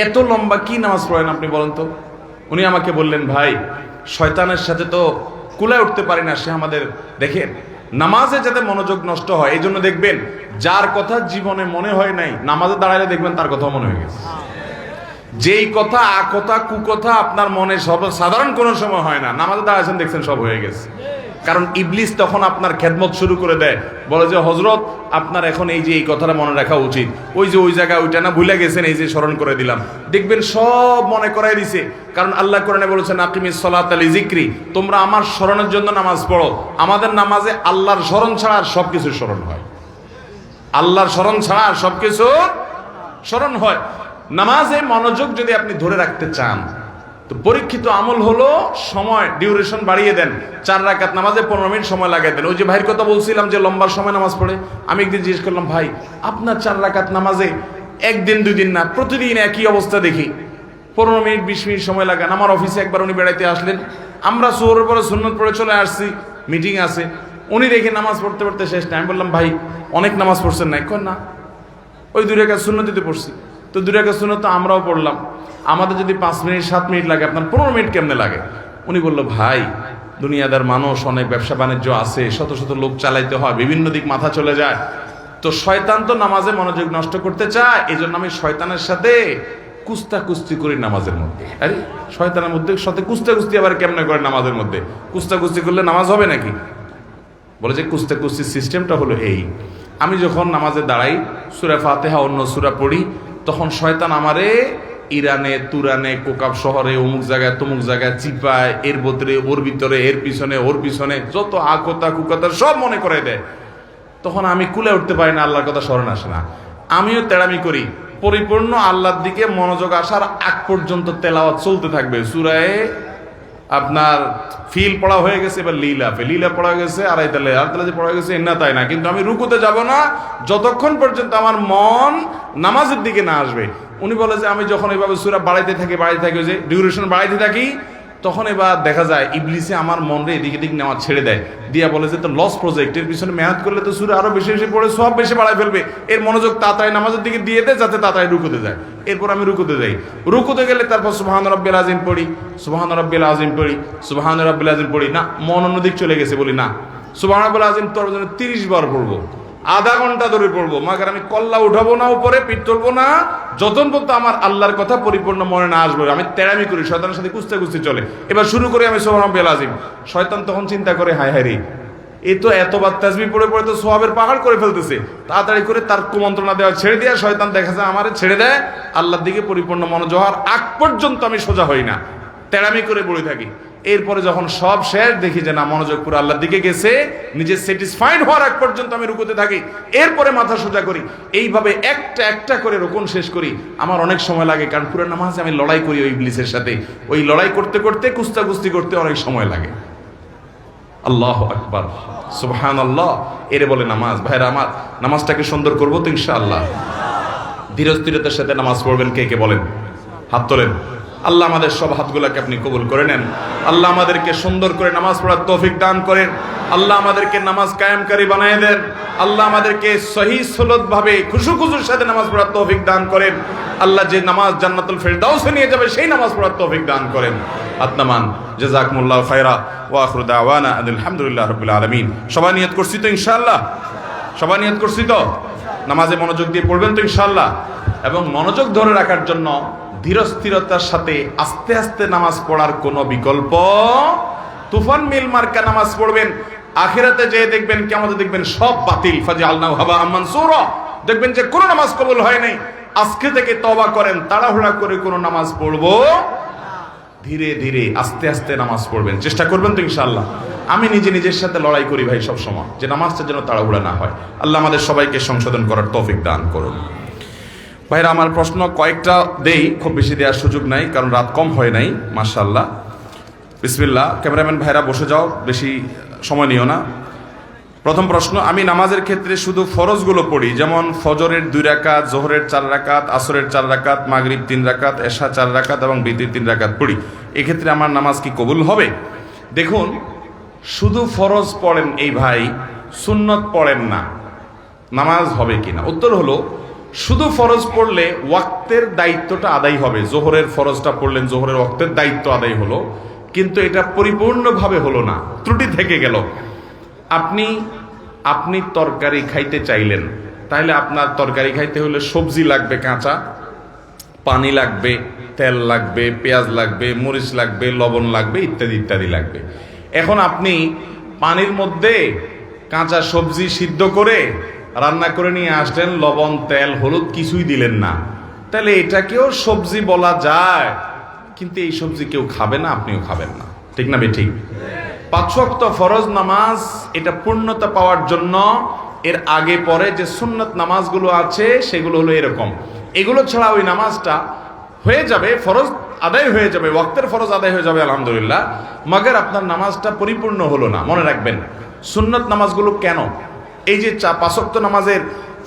এত লম্বা কি নামাজ পড়েন আপনি বলেন তো? উনি আমাকে বললেন, ভাই শয়তানের সাথে তো কুলায় উঠতে পারি না, সে আমাদের দেখেন নামাজে যাতে মনোযোগ নষ্ট হয় এই জন্য দেখবেন যার কথা জীবনে মনে হয় নাই নামাজে দাঁড়ালে দেখবেন তার কথা মনে হয়ে গেছে। যেই কথা আকথা কুকথা আপনার মনে সব সাধারণ কোনো সময় হয় না, নামাজে দাঁড়াচ্ছেন দেখছেন সব হয়ে গেছে। কারণ ইবলিস তখন আপনার খেদমত শুরু করে দেয়, বলে যে হযরত আপনার এখন এই যে এই কথাটা মনে রাখা উচিত, ওই যে ওই জায়গায় ওইটা না ভুলে গেছেন, এই যে স্মরণ করে দিলাম, দেখবেন সব মনে করাই দিছে। কারণ আল্লাহ কোরআনে বলেছেন আকিমিস সালাতা লিযিকরি, তোমরা আমার স্মরণের জন্য নামাজ পড়ো। আমাদের নামাজে আল্লাহর স্মরণ ছাড়া আর সবকিছু স্মরণ হয়, আল্লাহর স্মরণ ছাড়া আর সবকিছু স্মরণ হয়। নামাজে মনোযোগ যদি আপনি ধরে রাখতে চান তো পরীক্ষিত আমল হলো সময় ডিউরেশন বাড়িয়ে দেন। 4 রাকাত নামাজে 15 মিনিট সময় লাগিয়ে দেন। ওই যে ভাইয়ের কথা বলছিলাম যে লম্বা সময় নামাজ পড়ে, আমি একদিন জিজ্ঞেস করলাম, ভাই আপনার 4 রাকাত নামাজে একদিন 2 দিন না প্রতিদিন একই অবস্থা দেখি, 15 মিনিট 20 মিনিট সময় লাগান। আমার অফিসে একবার উনি বেড়াইতে আসলেন, আমরা সুহরের পরে সুন্নত পড়ে চলে আসছি, মিটিং আছে, উনি দেখে নামাজ পড়তে পড়তে শেষ টাইম। বললাম, ভাই অনেক নামাজ পড়ছেন না? কই না, ওই 2 রাকাত সুন্নতিতে পড়ছি। তো 2 রাকাত সুন্নত তো আমরাও পড়লাম, আমাদের যদি 5 মিনিট 7 মিনিট লাগে আপনার 15 মিনিট কেমনে লাগে? উনি বললো, ভাই দুনিয়াদার মানুষ, অনেক ব্যবসা বাণিজ্য আছে, শত শত লোক চালাইতে হয়, বিভিন্ন দিক মাথা চলে যায়, তো শয়তান তো নামাজে মনোযোগ নষ্ট করতে চায়, এই জন্য আমি শয়তানের সাথে কুস্তি করি নামাজের মধ্যে। আরে শয়তানের মধ্যে সাথে কুস্তি আবার কেমনে করে নামাজের মধ্যে? কুস্তি করলে নামাজ হবে নাকি? বলে যে কুস্তির সিস্টেমটা হলো এই, আমি যখন নামাজে দাঁড়াই সূরা ফাতিহা অন্য সূরা পড়ি, তখন শয়তান আমারে ইরানে তুরানে কোকাব শহরে অমুক জায়গায় তমুক জায়গায় চিপায়, এর ভিতরে ওর ভিতরে, এর পিছনে ওর পিছনে যত আকতা কুকতা সব মনে করে দেয়। তখন আমি কুলে উঠতে পারি না, আল্লাহর কথা স্মরণ আসে না। আমিও তেড়ামি করি, পরিপূর্ণ আল্লাহর দিকে মনোযোগ আসার আগ পর্যন্ত তেলাওয়াত চলতে থাকবে। সূরায়ে আপনার ফিল পড়া হয়ে গেছে, এবার লীলা পড়া গেছে, আড়াইতালে যে পড়া গেছে এনা তাই না, কিন্তু আমি রুকুতে যাব না যতক্ষণ পর্যন্ত আমার মন নামাজের দিকে না আসবে। উনি বলে যে আমি যখন এইভাবে সূরা বাড়াইতে থাকি যে ডিউরেশন বাড়াইতে থাকি, তখন এবার দেখা যায় ইবলিসে আমার মনরে এদিকে দিক নেওয়া ছেড়ে দেয়, দিয়া বলে যে তো লস প্রজেক্টের পিছনে মেহনত করলে তো সূরা আরো বেশি পড়ে সব বেশি বাড়াই ফেলবে, এর মনোযোগ তাড়াতাড়ি নামাজের দিকে দিয়ে দেয় যাতে তাড়াতাড়ি রুকুতে যায়। এরপর আমি রুকুতে যাই, রুকুতে গেলে তারপর সুবহান রাব্বিল আযীম পড়ি, সুবহান রাব্বিল আযীম পড়ি, না মন অন্যদিক চলে গেছে, বলি না সুবহান রাব্বিল আযীম তোর জন্য 30 বার পড়বো, আধা ঘন্টা ধরে পড়বো, মাগার আমি কল্লা উঠাবো না, উপরে পিঠ তুলবো না, যতক্ষণ পর্যন্ত আমার আল্লাহর কথা পরিপূর্ণ মনে না আসবে। আমি তেড়ামি করি, শয়তানের সাথে কুস্তি চলে। এবার শুরু করি আমি সুবহান রাব্বিল আযীম, শয়তান তখন চিন্তা করে হায় হায় রে, এই তো এতবার তাসবিহ পড়ে পড়ে তো সওয়াবের পাহাড় করে ফেলতেছে, তাড়াতাড়ি করে তার কুমন্ত্রণা দেওয়া ছেড়ে দেয়া, শয়তান দেখা যায় আমারে ছেড়ে দেয়, আল্লাহর দিকে পরিপূর্ণ মনোযোগ হওয়ার আগ পর্যন্ত আমি সোজা হই না, তেড়ামি করে পড়ে থাকি। এরপরে যখন সব শেষ দেখি যে না মনোযোগ পুরো আল্লাহর দিকে গেছে, নিজে স্যাটিসফাইড হওয়ার আগ পর্যন্ত আমি রুকুতে থাকি, এরপরে মাথা সোজা করি। এইভাবে একটা করে রুকুন শেষ করি। আমার অনেক সময় লাগে, কারণ পুরো নামাজে আমি লড়াই করি ওই ইবলিসের সাথে, ওই লড়াই করতে করতে কুস্তি করতে অনেক সময় লাগে। আল্লাহু আকবার, সুবহানাল্লাহ, এরে বলে নামাজ। ভাইরা আমার, নামাজটাকে সুন্দর করবো তো ইনশাআল্লাহ। ধীরস্থিরতার সাথে নামাজ পড়বেন কে কে বলেন? হাত তোলেন। আল্লাহ আমাদের সব হাতগুলোকে আপনি কবুল করে নেন। আল্লাহ আমাদেরকে সুন্দর করে নামাজ পড়ার তৌফিক দান করেন। আল্লাহ আমাদেরকে নামাজ কায়েমকারী বানায় দেন। আল্লাহ আমাদেরকে সহি সলত ভাবে খুশুর সাথে নামাজ পড়ার তৌফিক দান করেন। আল্লাহ যে নামাজ জান্নাতুল ফেরদাউসে নিয়ে যাবে সেই নামাজ পড়ার তৌফিক দান করেন। আত্মামান জাযাকুমুল্লাহু খায়রা ওয়া আখিরু দাওয়ানা আলহামদুলিল্লাহি রাব্বিল আলামিন। সবাই নিয়ত করছি তো ইনশাআল্লাহ? সবাই নিয়ত করছি তো? নামাজে মনোযোগ দিয়ে পড়বেন তো ইনশাআল্লাহ? এবং মনোযোগ ধরে রাখার জন্য ধীরস্থিরতার সাথে আস্তে আস্তে নামাজ পড়ার কোনো বিকল্প, তুফান মিল মার্কা নামাজ পড়বেন। আখিরাতে যেয়ে দেখবেন, কিয়ামতে দেখবেন সব বাতিল, ফাজআলনাহু হাবাআম মানসুরা, দেখবেন যে কোনো নামাজ কবুল হয় নাই। আজকে থেকে তওবা করেন, তাড়াহুড়া করে কোনো নামাজ পড়বো, ধীরে ধীরে আস্তে আস্তে নামাজ পড়বেন, চেষ্টা করবেন তো ইনশাআল্লাহ? আমি নিজের সাথে লড়াই করি ভাই সব সময়, যে নামাজটা যেন তাড়াহুড়া না হয়। আল্লাহ আমাদের সবাইকে সংশোধন করার তৌফিক দান করুন। ভাইরা আমার প্রশ্ন কয়েকটা দেই, খুব বেশি দেওয়ার সুযোগ নাই, কারণ রাত কম হয় নাই মাশাআল্লাহ। বিসমিল্লাহ, ক্যামেরাম্যান ভাইরা বসে যাও, বেশি সময় নিও না। প্রথম প্রশ্ন, আমি নামাজের ক্ষেত্রে শুধু ফরজগুলো পড়ি, যেমন ফজরের 2 রাকাত, জোহরের 4 রাকাত, আসরের 4 রাকাত, মাগরিব 3 রাকাত, এশা 4 রাকাত এবং বিতির 3 রাকাত পড়ি, এক্ষেত্রে আমার নামাজ কি কবুল হবে? দেখুন, শুধু ফরজ পড়েন এই ভাই, সুন্নত পড়েন না, নামাজ হবে কিনা? উত্তর হলো, শুধু ফরজ পড়লে ওয়াক্তের দায়িত্বটা আদায় হবে। জোহরের ফরজটা পড়লেন, জোহরের ওয়াক্তের দায়িত্ব আদায় হলো, কিন্তু এটা পরিপূর্ণভাবে হলো না, ত্রুটি থেকে গেল। আপনি তরকারি খাইতে চাইলেন, তাহলে আপনার তরকারি খাইতে হলে সবজি লাগবে কাঁচা, পানি লাগবে, তেল লাগবে, পেঁয়াজ লাগবে, মরিচ লাগবে, লবণ লাগবে, ইত্যাদি ইত্যাদি লাগবে। এখন আপনি পানির মধ্যে কাঁচা সবজি সিদ্ধ করে রান্না করে নিয়ে আসলেন, লবণ, তেল, হলুদ কিছুই দিলেন না, তাহলে এটাকেও সবজি বলা যায়, কিন্তু এই সবজি কেউ খাবে না, আপনিও খাবেন না, ঠিক না ঠিক? 5 ওয়াক্ত ফরজ নামাজ, এটা পূর্ণতা পাওয়ার জন্য এর আগে পরে যে সুন্নত নামাজগুলো আছে সেগুলো হলো এরকম। এগুলো ছাড়া ওই নামাজটা হয়ে যাবে, ফরজ আদায় হয়ে যাবে, ওয়াক্তের ফরজ আদায় হয়ে যাবে আলহামদুলিল্লাহ, মাগার আপনার নামাজটা পরিপূর্ণ হলো না। মনে রাখবেন, সুন্নত নামাজগুলো কেন, এই যে 5 ওয়াক্ত নামাজের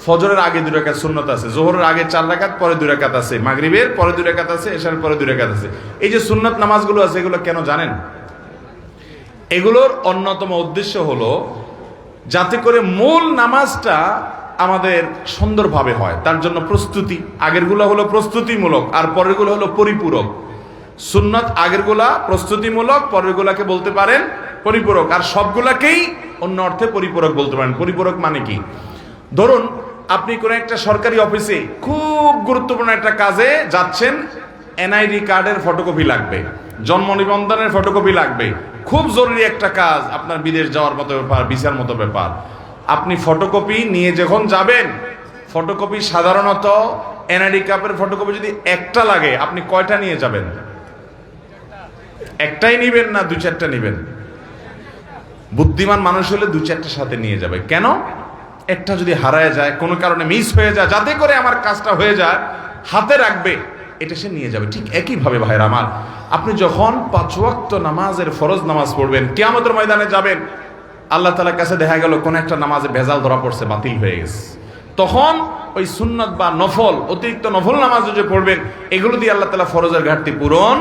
ফজরের আগে 2 রাকাত সুন্নত আছে, জোহরের আগে 4 রাকাত, পরে 2 রাকাত আছে, মাগরিবের পরে 2 রাকাত আছে, এশার পরে 2 রাকাত আছে, এই যে সুন্নত নামাজগুলো আছে, এগুলো কেন জানেন? এগুলোর অন্যতম উদ্দেশ্য হলো যাতে করে মূল নামাজটা আমাদের সুন্দরভাবে হয়, তার জন্য প্রস্তুতি। আগেরগুলো হলো প্রস্তুতিমূলক, আর পরেরগুলো হলো পরিপূরক। সুন্নত আগেরগুলা প্রস্তুতিমূলক, পরেরগুলাকে বলতে পারেন পরিপূরক, আর সবগুলাকেই অন্য অর্থে পরিপূরক বলতে পারেন। পরিপূরক মানে কি? ধরুন, আপনি কোনো একটা সরকারি অফিসে খুব গুরুত্বপূর্ণ একটা কাজে যাচ্ছেন, এনআইডি কার্ডের ফটোকপি লাগবে, জন্ম নিবন্ধনের ফটোকপি লাগবে, খুব জরুরি একটা কাজ, আপনার বিদেশ যাওয়ার মতো ব্যাপার, ভিসার মতো ব্যাপার। আপনি ফটোকপি নিয়ে যখন যাবেন, ফটোকপি সাধারণত এনআইডি কার্ডের ফটোকপি যদি একটা লাগে, আপনি কয়টা নিয়ে যাবেন? একটাই নিবেন না 2-4টা নিবেন? বুদ্ধিমান মানুষ হলে 2-4টার সাথে নিয়ে যাবে। কেন? একটা যদি হারায় যায়, কোনো কারণে মিস হয়ে যায়, যাতে করে আমার কাজটা হয়ে যায়, হাতে রাখবে, এটা সে নিয়ে যাবে। ঠিক একইভাবে ভাইরা আমার, আপনি যখন 5 ওয়াক্ত নামাজের ফরজ নামাজ পড়বেন, কিয়ামতের ময়দানে যাবেন, আল্লাহ তাআলার কাছে দেখা গেল কোন একটা নামাজে ভেজাল ধরা পড়ছে, বাতিল হয়ে গেছে, তখন ওই সুন্নত বা নফল, অতিরিক্ত নফল নামাজ যে পড়বেন, এগুলো দিয়ে আল্লাহ তাআলা ফরজের ঘাটতি পূরণ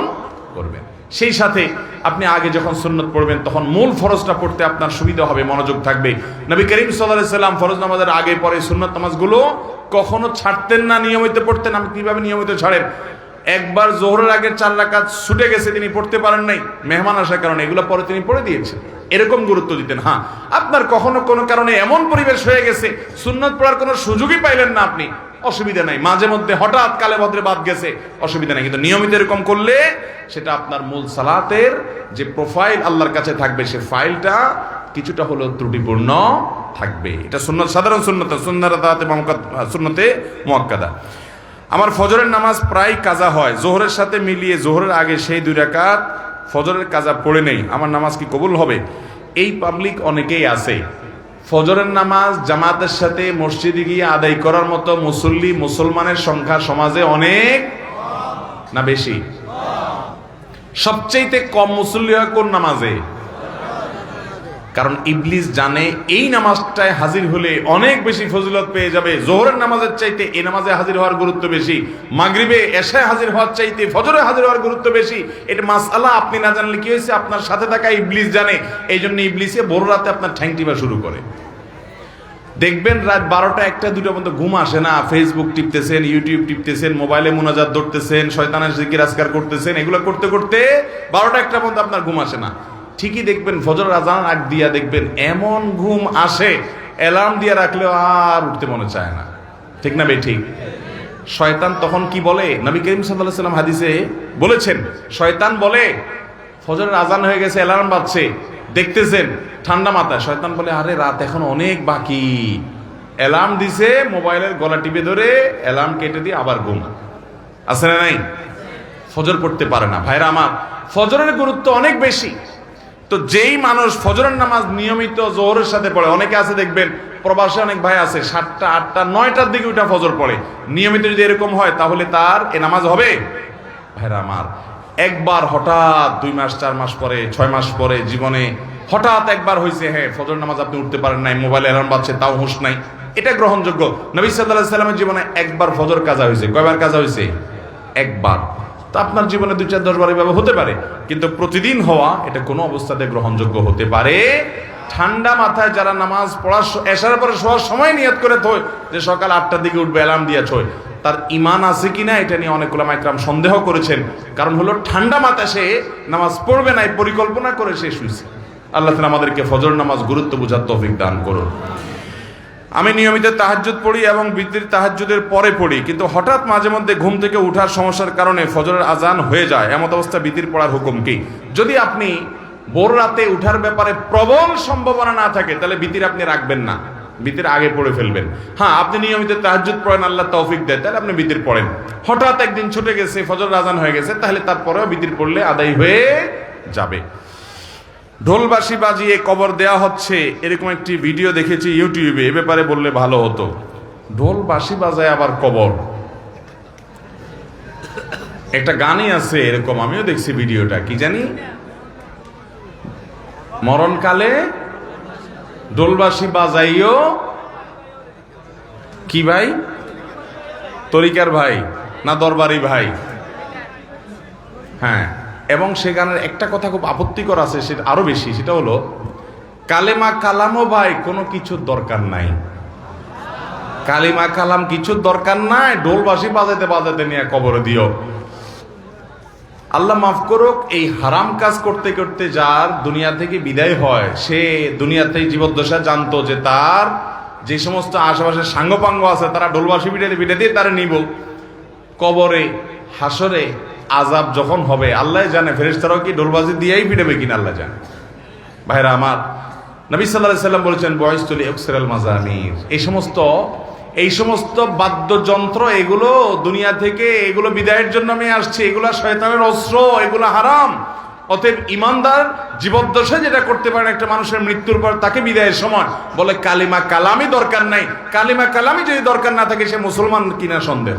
করবেন। সেই সাথে আপনি আগে যখন সুন্নত পড়বেন, তখন মূল ফরজটা পড়তে আপনার সুবিধা হবে, মনোযোগ থাকবে। নবী করিম সাল্লাল্লাহু আলাইহি সাল্লাম ফরজ নামাজের আগে পরে সুন্নত নামাজগুলো কখনো ছাড়তেন না, নিয়মিত পড়তেন। আমি কিভাবে নিয়মিত ছাড়েন? একবার জোহরের আগে 4 রাকাত ছুটে গেছে, তিনি পড়তে পারেন নাই, মেহমান আসার কারণে, এগুলো পরে তিনি পড়ে দিয়েছেন, এরকম গুরুত্ব দিতেন। হ্যাঁ, আপনার কখনো কোনো কারণে এমন পরিবেশ হয়ে গেছে, সুন্নত পড়ার কোনো সুযোগই পাইলেন না আপনি, অসুবিধা নাই, মাঝে মধ্যে হঠাৎ কালে ভদ্রে বাদ গেছে, অসুবিধা নাই, কিন্তু নিয়মিত এরকম করলে সেটা আপনার মূল সালাতের যে প্রোফাইল আল্লাহর কাছে থাকবে, সে ফাইলটা কিছুটা হলেও ত্রুটিপূর্ণ থাকবে। এটা সুন্নত, সাধারণ সুন্নতে সুন্নতে মুআক্কাদা। আমার ফজরের নামাজ প্রায় কাজা হয়, জোহরের সাথে মিলিয়ে জোহরের আগে সেই 2 রাকাত ফজরের কাজা পড়ে নেই, আমার নামাজ কি কবুল হবে? এই পাবলিক অনেকেই আছে, ফজরের নামাজ জামাতের সাথে মসজিদে গিয়ে আদায় করার মতো মুসল্লি, মুসলমানের সংখ্যা সমাজে অনেক না বেশি? সবচেয়ে কম মুসল্লি হয় কোন নামাজে? কারণ ইবলিস জানে এই নামাজটায় হাজির হলে অনেক বেশি ফজিলত পেয়ে যাবে, জোহরের নামাজের চাইতে এই নামাজে হাজির হওয়ার গুরুত্ব বেশি, মাগরিবে এশায় হাজির হওয়ার চাইতে ফজরে হাজির হওয়ার গুরুত্ব বেশি। এটা মাসআলা আপনি না জানলে কি হয়েছে, আপনার সাথে থাকা ইবলিস জানে, এই জন্য ইবলিসে বড় রাতে আপনার ঠ্যাং টিপা শুরু করে। দেখবেন রাত 12টা 1টা 2টা পর্যন্ত ঘুম আসে না, ফেসবুক টিপতেছেন, ইউটিউব টিপতেছেন, মোবাইলে মুনাজাত ধরতেছেন, শয়তানের জিকির আজকার করতেছেন, এগুলো করতে করতে 12টা 1টা পর্যন্ত আপনার ঘুম আসে না। ঠিকই দেখবেন ফজরের আজান আগ দিয়া দেখবেন এমন ঘুম আসে, অ্যালার্ম দিয়ে রাখলেও আর উঠতে মনে চায় না, ঠিক না ঠিক? শয়তান তখন কি বলে? নবী করিম সাল্লাল্লাহু আলাইহি ওয়াসাল্লাম হাদিসে বলেছেন, শয়তান বলে ফজরের আজান হয়ে গেছে, অ্যালার্ম বাজছে, দেখতেছেন ঠান্ডা মাথায়, শয়তান বলে আরে রাত এখন অনেক বাকি, অ্যালার্ম দিছে, মোবাইলের গলা টিপে ধরে অ্যালার্ম কেটে দিয়ে আবার ঘুম। আছে না নাই? ফজর পড়তে পারে না। ভাইরা আমার, ফজরের গুরুত্ব অনেক বেশি। তো যেই মানুষ ফজরের নামাজ নিয়মিত জোহরের সাথে পড়ে, অনেকে আছে দেখবেন প্রবাসে অনেক ভাই আছে 7টা 8টা 9টার দিকে ওইটা ফজর পড়ে, নিয়মিত যদি এরকম হয় তাহলে তার এ নামাজ হবে? ভাইরা আমার, একবার হঠাৎ 2 মাস 4 মাস পরে 6 মাস পরে জীবনে হঠাৎ একবার হয়েছে, হ্যাঁ ফজর নামাজ আপনি উঠতে পারেন নাই, মোবাইল অ্যালার্ম বাজছে তাও হুঁশ নাই, এটা গ্রহণযোগ্য। নবী সাল্লাল্লাহু আলাইহি সাল্লামের জীবনে একবার ফজর কাজা হয়েছে। কয়বার কাজা হয়েছে? একবার। তো আপনার জীবনে 2 4 10 বার এভাবে হতে পারে, কিন্তু প্রতিদিন হওয়া এটা কোনো অবস্থাতে গ্রহণযোগ্য হতে পারে। ঠান্ডা মাথায় যারা নামাজ পড়ার এশার পরে শোয়ার সময় নিয়ত করে থয় যে সকাল 8টার দিকে উঠবে, অ্যালার্ম দিয়ে থয়, তার ঈমান আছে কিনা এটা নিয়ে অনেক উলামা ইকরাম সন্দেহ করেছেন। কারণ হলো ঠান্ডা মাথায় সে নামাজ পড়বে না, পরিকল্পনা করে সে শুয়েছে। আল্লাহ তাআলা আমাদেরকে ফজর নামাজ গুরুত্ব বোঝার তৌফিক দান করুন। আমি নিয়মিত তাহাজ্জুদ পড়ি এবং বিতির তাহাজ্জুদের পরে পড়ি, কিন্তু হঠাৎ মাঝে মধ্যে ঘুম থেকে উঠার সমস্যার কারণে ফজরের আজান হয়ে যায়। এমন অবস্থা বিতির পড়ার হুকুম কি? যদি আপনি ভোর রাতে উঠার ব্যাপারে প্রবল সম্ভাবনা না থাকে তাহলে বিতির আপনি রাখবেন না, বিতির আগে পড়ে ফেলবেন। হ্যাঁ, আপনি নিয়মিত তাহাজ্জুদ পড়েন, আল্লাহ তৌফিক দেয়, তাহলে আপনি বিতির পড়েন। হঠাৎ একদিন ছুটে গেছে, ফজরের আজান হয়ে গেছে, তাহলে তারপরেও বিতির পড়লে আদায় হয়ে যাবে। ঢোল বাঁশি বাজিয়ে কবর দেয়া হচ্ছে, এরকম একটি ভিডিও দেখেছি ইউটিউবে, এ ব্যাপারে বললে ভালো হতো। ঢোল বাঁশি বাজায় আবার কবর, একটা গানই আছে এরকম, আমিও দেখছি ভিডিওটা, কি জানি মরণকালে ঢোল বাঁশি বাজাইও কি ভাই, তরিকার ভাই না দরবারি ভাই? হ্যাঁ, এবং সে গানের একটা কথা খুব আপত্তিকর আছে, সেটা আরো বেশি, সেটা হলো কালেমা কালামও ভাই কোনো কিছুর দরকার নাই, কালিমা কালাম কিছুর দরকার নাই, ঢোল বাঁশি বাজাতে বাজাতে নিয়ে কবরে দিও। আল্লাহ মাফ করুক, এই হারাম কাজ করতে করতে যার দুনিয়া থেকে বিদায় হয়, সে দুনিয়াতেই জীবদ্দশা জানতো যে তার যে সমস্ত আশেপাশে সাঙ্গপাঙ্গ আছে তারা ঢোল বাঁশি পিটাতে দিয়ে তারা নিব কবরে, হাসরে আযাব যখন হবে আল্লাহ জানে, ফেরেশতারাও কি ঢোলবাজি দিয়েই পিটাবে কিনা আল্লাহ জানে। ভাইরা আমার, নবী সাল্লাল্লাহু আলাইহি সাল্লাম বলেছেন বয়স্তুলি ইকসিরাল মাজামির, এই সমস্ত বাদ্যযন্ত্র এগুলো দুনিয়া থেকে এগুলো বিদায়ের জন্য আমি আসছি, এগুলো শয়তানের অস্ত্র, এগুলো হারাম। অতএব ইমানদার জীবদ্দশায় যেটা করতে পারে একটা মানুষের মৃত্যুর পর তাকে বিদায়ের সময় বলে কালিমা কালামই দরকার নাই। কালিমা কালামই যদি দরকার না থাকে সে মুসলমান কিনা সন্দেহ।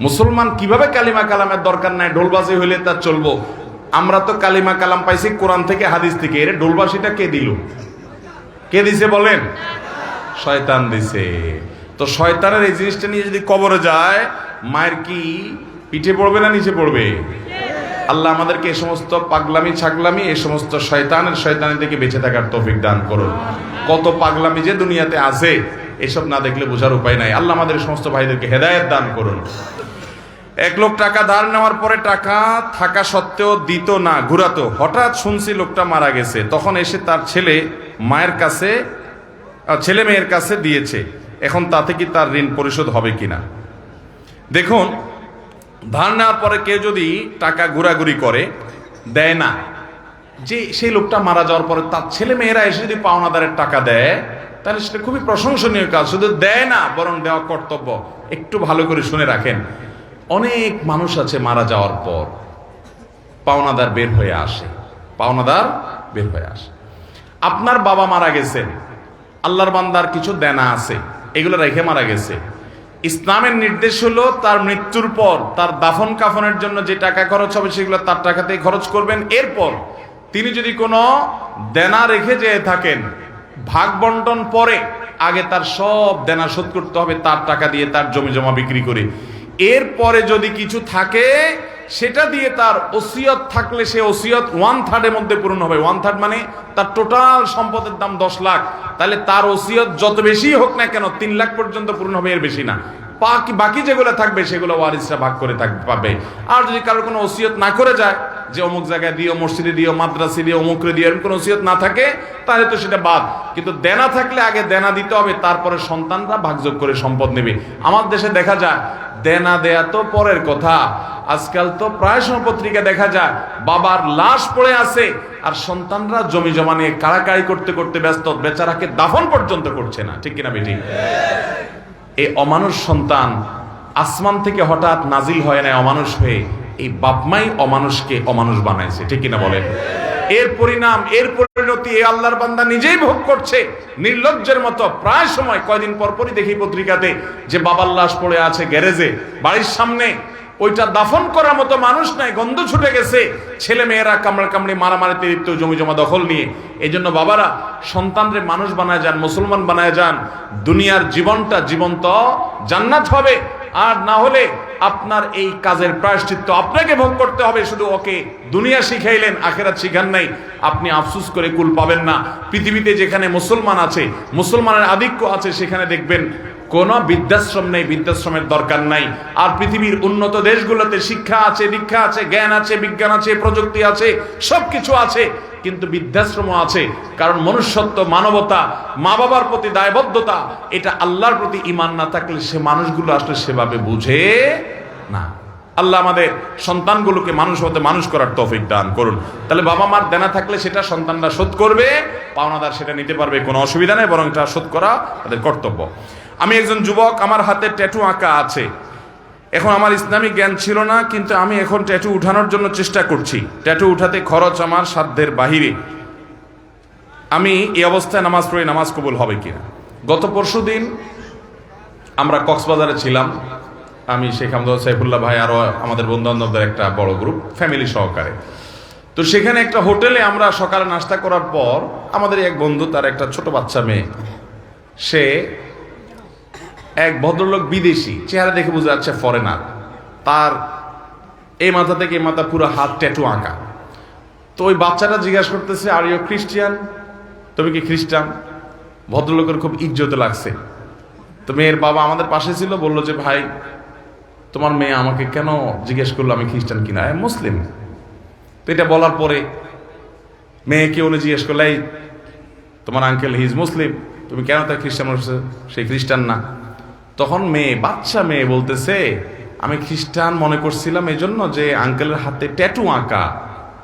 মুসলমান কিভাবে কালিমা কালামের দরকার নাই, ঢোলবাজি হইলে তার চলবো? আমরা তো কালিমা কালাম পাইছি কোরআন থেকে, হাদিস থেকে। এর ঢোলবাজিটা কে দিল? কে দিছে বলেন? শয়তান দিছে। তো শয়তানের এই জিনিসটা নিয়ে যদি কবরে যায়, মায়ের কি পিঠে পড়বে না নিচে পড়বে? আল্লাহ আমাদেরকে এই সমস্ত পাগলামি ছাগলামি, এই সমস্ত শয়তানের থেকে বেঁচে থাকার তৌফিক দান করুন। কত পাগলামি যে দুনিয়াতে আছে, এসব না দেখলে বোঝার উপায় নাই। আল্লাহ আমাদের সমস্ত ভাইদেরকে হেদায়েত দান করুন। এক লোক টাকা ধার নেওয়ার পরে টাকা থাকা সত্ত্বেও দিত না, ঘুরাতো। হঠাৎ শুনছি লোকটা মারা গেছে, তখন এসে তার ছেলে মেয়ের কাছে দিয়েছে। এখন তাতে কি তার ঋণ পরিশোধ হবে কিনা? দেখুন, ধার নেওয়ার পরে কেউ যদি টাকা ঘোরাঘুরি করে, দেয় না, যে সেই লোকটা মারা যাওয়ার পরে তার ছেলে মেয়েরা এসে যদি পাওনাদারের টাকা দেয়, তাহলে সেটা খুবই প্রশংসনীয় কাজ। শুধু দেয় না, বরং দেওয়া কর্তব্য। একটু ভালো করে শুনে রাখেন, অনেক মানুষ আছে মারা যাওয়ার পর পাওনাদার বের হয়ে আসে, আপনার বাবা মারা গেছেন, আল্লাহর বান্দার কিছু দেনা আছে, এগুলো রেখে মারা গেছে। ইসলামের নির্দেশ হলো তার মৃত্যুর পর তার দাফন কাফনের জন্য যে টাকা খরচ হবে সেগুলো তার টাকাতেই খরচ করবেন। এরপর তিনি যদি কোনো দেনা রেখে যেয়ে থাকেন, ভাগ বন্টন পরে আগে তার সব দেনা শোধ করতে হবে তার টাকা দিয়ে, তার জমি জমা বিক্রি করে। এরপরে যদি কিছু থাকে সেটা দিয়ে তার ওসিয়ত থাকলে সে ওসিয়ত 1/3 মধ্যে পূরণ হবে। 1/3 মানে তার টোটাল সম্পদের দাম 10 লাখ, তাহলে তার ওসিয়ত যত বেশি হোক না কেন 3 লাখ পর্যন্ত পূরণ হবে, এর বেশি না। বাকি যেগুলো থাকবে সেগুলো ওয়ারিসরা ভাগ করে পাবে। আর যদি কারোর কোনো ওসিয়ত না করে যায় যে অমুক জায়গায় দিও, মসজিদে দিও, মাদ্রাসে দিও, অমুকরে দিও, এরকম কোনো ওসিয়ত না থাকে, তাহলে তো সেটা বাদ। কিন্তু দেনা থাকলে আগে দেনা দিতে হবে, তারপরে সন্তানরা ভাগযোগ করে সম্পদ নেবে। আমার দেশে দেখা যায় দেনা দেয়া তো পরের কথা, আজকাল তো প্রায় সময় পত্রিকা দেখা যায় বাবার লাশ পড়ে আছে আর সন্তানরা জমি জমা নিয়ে কাড়াকাড়ি করতে করতে ব্যস্ত, বেচারাকে দাফন পর্যন্ত করছে না। ঠিক কিনা বেটি? এই অমানুষ সন্তান আসমান থেকে হঠাৎ নাজিল হয় না অমানুষ হয়ে, এই বাপমাই অমানুষকে অমানুষ বানাইছে। ঠিক কিনা বলেন? এর পরিণাম, এর পরিণতি এই আল্লাহর বান্দা নিজেই ভোগ করছে নির্লজ্জের মতো। প্রায় সময় কয়দিন পরপরই দেখি পত্রিকাতে যে বাবার লাশ পড়ে আছে গ্যারেজে বাড়ির সামনে, ওইটা দাফন করার মতো মানুষ নাই, গন্ধ ছুটে গেছে, ছেলে মেয়েরা কামড়াকামড়ি মারামারিতে লিপ্ত, জমি জমা দখল নিয়ে। এই জন্য বাবারা সন্তানরে মানুষ বানায় যান, মুসলমান বানায় যান, দুনিয়ার জীবনটা জীবন্ত জান্নাত হবে। আর না হলে আপনার এই কাজের প্রায়শ্চিত্ত আপনাকে ভোগ করতে হবে। শুধু ওকে দুনিয়া শিখাইলেন, আখেরাত শিখান নাই, আপনি আফসোস করে কুল পাবেন না। পৃথিবীতে যেখানে মুসলমান আছে, মুসলমানের আধিক্য আছে, সেখানে দেখবেন কোনো বৃদ্ধাশ্রম নেই, বৃদ্ধাশ্রমের দরকার নাই। আর পৃথিবীর উন্নত দেশগুলোতে শিক্ষা আছে, দীক্ষা আছে, জ্ঞান আছে, বিজ্ঞান আছে, প্রযুক্তি আছে, সবকিছু আছে, কিন্তু বৃদ্ধাশ্রমও আছে। কারণ মনুষ্যত্ব, মানবতা, মা বাবার প্রতি দায়বদ্ধতা, এটা আল্লাহর প্রতি ঈমান না থাকলে সে মানুষগুলো আসলে সেভাবে বুঝে না। আল্লাহ আমাদের সন্তানগুলোকে মানুষ হতে মানুষ করার তৌফিক দান করুন। তাহলে বাবা মার দেনা থাকলে সেটা সন্তানরা শোধ করবে, পাওনাদার সেটা নিতে পারবে, কোনো অসুবিধা নেই, বরং এটা শোধ করা তাদের কর্তব্য। আমি একজন যুবক, আমার হাতে ট্যাটু আঁকা আছে। এখন আমার ইসলামিক জ্ঞান ছিল না, কিন্তু আমি এখন ট্যাটু উঠানোর জন্য চেষ্টা করছি। ট্যাটু উঠাতে খরচ আমার সাধ্যের বাহিরে। আমি এই অবস্থায় নামাজ পড়ি, নামাজ কবুল হবে কিনা? গত পরশুদিন আমরা কক্সবাজারে ছিলাম, আমি শেখ আহমদ সাইফুল্লাহ ভাই, আরো আমাদের বন্ধু বান্ধবদের একটা বড় গ্রুপ, ফ্যামিলি সহকারে। তো সেখানে একটা হোটেলে আমরা সকালে নাস্তা করার পর আমাদের এক বন্ধু, তার একটা ছোট বাচ্চা মেয়ে, সে এক ভদ্রলোক, বিদেশি, চেহারা দেখে বোঝা যাচ্ছে ফরেনার, তার এই মাথা থেকে এই মাথা পুরো হাত ট্যাটু আঁকা। তো ওই বাচ্চাটা জিজ্ঞাসা করতেছে, আর ইউ খ্রিস্টিয়ান? তুমি কি খ্রিস্টান? ভদ্রলোকের খুব ইজ্জতে লাগছে। তো মেয়ের বাবা আমাদের পাশে ছিল, বলল যে ভাই তোমার মেয়ে আমাকে কেন জিজ্ঞেস করলো আমি খ্রিস্টান কিনা, মুসলিম। তো এটা বলার পরে মেয়েকে উনি জিজ্ঞেস করলে, এই তোমার আঙ্কেল হি ইজ মুসলিম, তুমি কেন তার খ্রিস্টান বলছো? সেই খ্রিস্টান না। তখন মেয়ে, বাচ্চা মেয়ে বলতেছে, আমি খ্রিস্টান মনে করছিলাম এই জন্য যে আঙ্কেলের হাতে ট্যাটু আঁকা,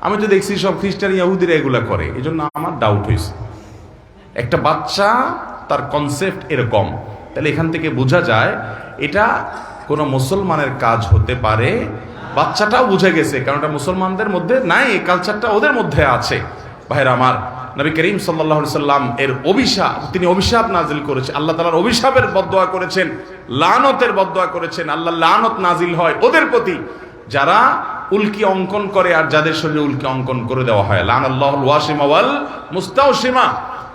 আমি তো দেখছি সব খ্রিস্টান ইহুদিরা এগুলা করে, এই জন্য আমার ডাউট হয়েছে। একটা বাচ্চা, তার কনসেপ্ট এরকম। তাহলে এখান থেকে বোঝা যায় এটা কোনো মুসলমানের কাজ হতে পারে। বাচ্চাটাও বুঝে গেছে, কারণ এটা মুসলমানদের মধ্যে নাই, এই কালচারটা ওদের মধ্যে আছে। ভাইরা আমার, নবী করিম সাল্লাল্লাহু আলাইহি সাল্লাম এর অভিশাপ, তিনি অভিশাপ নাজিল করেছেন, আল্লাহ তাআলার অভিশাপের বদদোয়া করেছেন, লানতের বদদোয়া করেছেন। আল্লাহ লানত নাজিল হয় ওদের প্রতি যারা উল্কি অঙ্কন করে আর যাদের শরীরে উল্কি অঙ্কন করে দেওয়া হয়। লানাল্লাহুল ওয়াসিমা ওয়াল মুস্তাওসিমা।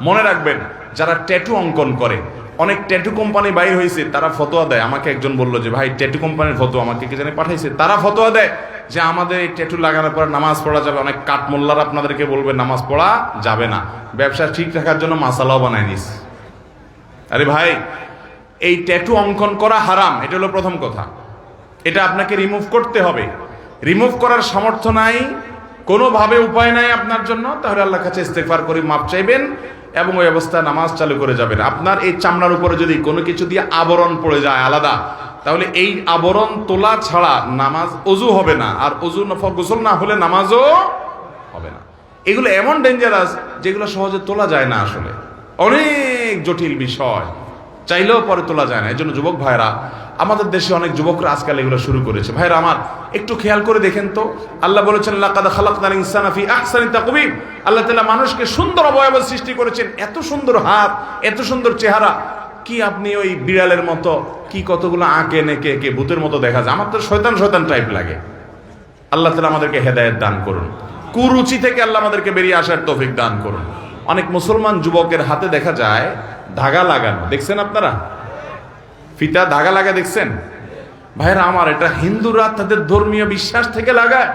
মনে রাখবেন, যারা ট্যাটু অঙ্কন করে, অনেক ট্যাটু কোম্পানি বাইর হয়েছে, তারা ফতোয়া দেয়। আমাকে একজন বললো যে ভাই ট্যাটু কোম্পানির ফতোয়া আমাকে কে জানে পাঠাইছে, তারা ফতোয়া দেয় যে আমাদের এই ট্যাটু লাগানোর পর নামাজ পড়া যাবে। অনেক কাঠমোল্লার আপনাদেরকে বলবে নামাজ পড়া যাবে না, ব্যবসা ঠিক রাখার জন্য মাসালাও বানায় নিস। আরে ভাই, এই ট্যাটু অঙ্কন করা হারাম, এটা হলো প্রথম কথা। এটা আপনাকে রিমুভ করতে হবে। রিমুভ করার সামর্থ্য নাই, কোনোভাবে উপায় নাই আপনার জন্য, তাহলে আল্লাহর কাছে ইস্তেগফার করে মাপ চাইবেন এবং ওই অবস্থায় নামাজ চালু করে যাবেন। আপনার এই চামড়ার উপরে যদি কোনো কিছু দিয়ে আবরণ পড়ে যায় আলাদা, তাহলে এই আবরণ তোলা ছাড়া নামাজ, অজু হবে না, আর অজু গোসল না হলে নামাজও হবে না। এগুলো এমন ডেঞ্জারাস যেগুলো সহজে তোলা যায় না, আসলে অনেক জটিল বিষয়, চাইলেও পরে তোলা যায় না। এই জন্য যুবক ভাইরা, আমাদের দেশে অনেক যুবকরা আজকাল এগুলো শুরু করেছে। ভাইরা আমার, একটু খেয়াল করে দেখেন তো, আল্লাহ বলেছেন লাকাদ খালাকনাল ইনসানা ফি আহসানি তাকওয়িম। আল্লাহ তাআলা মানুষকে সুন্দর অবয়ব সৃষ্টি করেছেন, এত সুন্দর হাত, এত সুন্দর চেহারা। কি আপনি ওই বিড়ালের মতো কি কতগুলো আঁকে নেকে একে ভূতের মতো দেখা যায়? আমার তো শয়তান শয়তান টাইপ লাগে। আল্লাহ তাআলা আমাদেরকে হেদায়েত দান করুন, কুরুচি থেকে আল্লাহ আমাদেরকে বেরিয়ে আসার তৌফিক দান করুন। অনেক মুসলমান যুবকের হাতে দেখা যায় ধাগা লাগানো, দেখছেন আপনারা? ফিতা ধাগা লাগা দেখছেন? ভাইরা আমার, এটা হিন্দুরা তাদের ধর্মীয় বিশ্বাস থেকে লাগায়।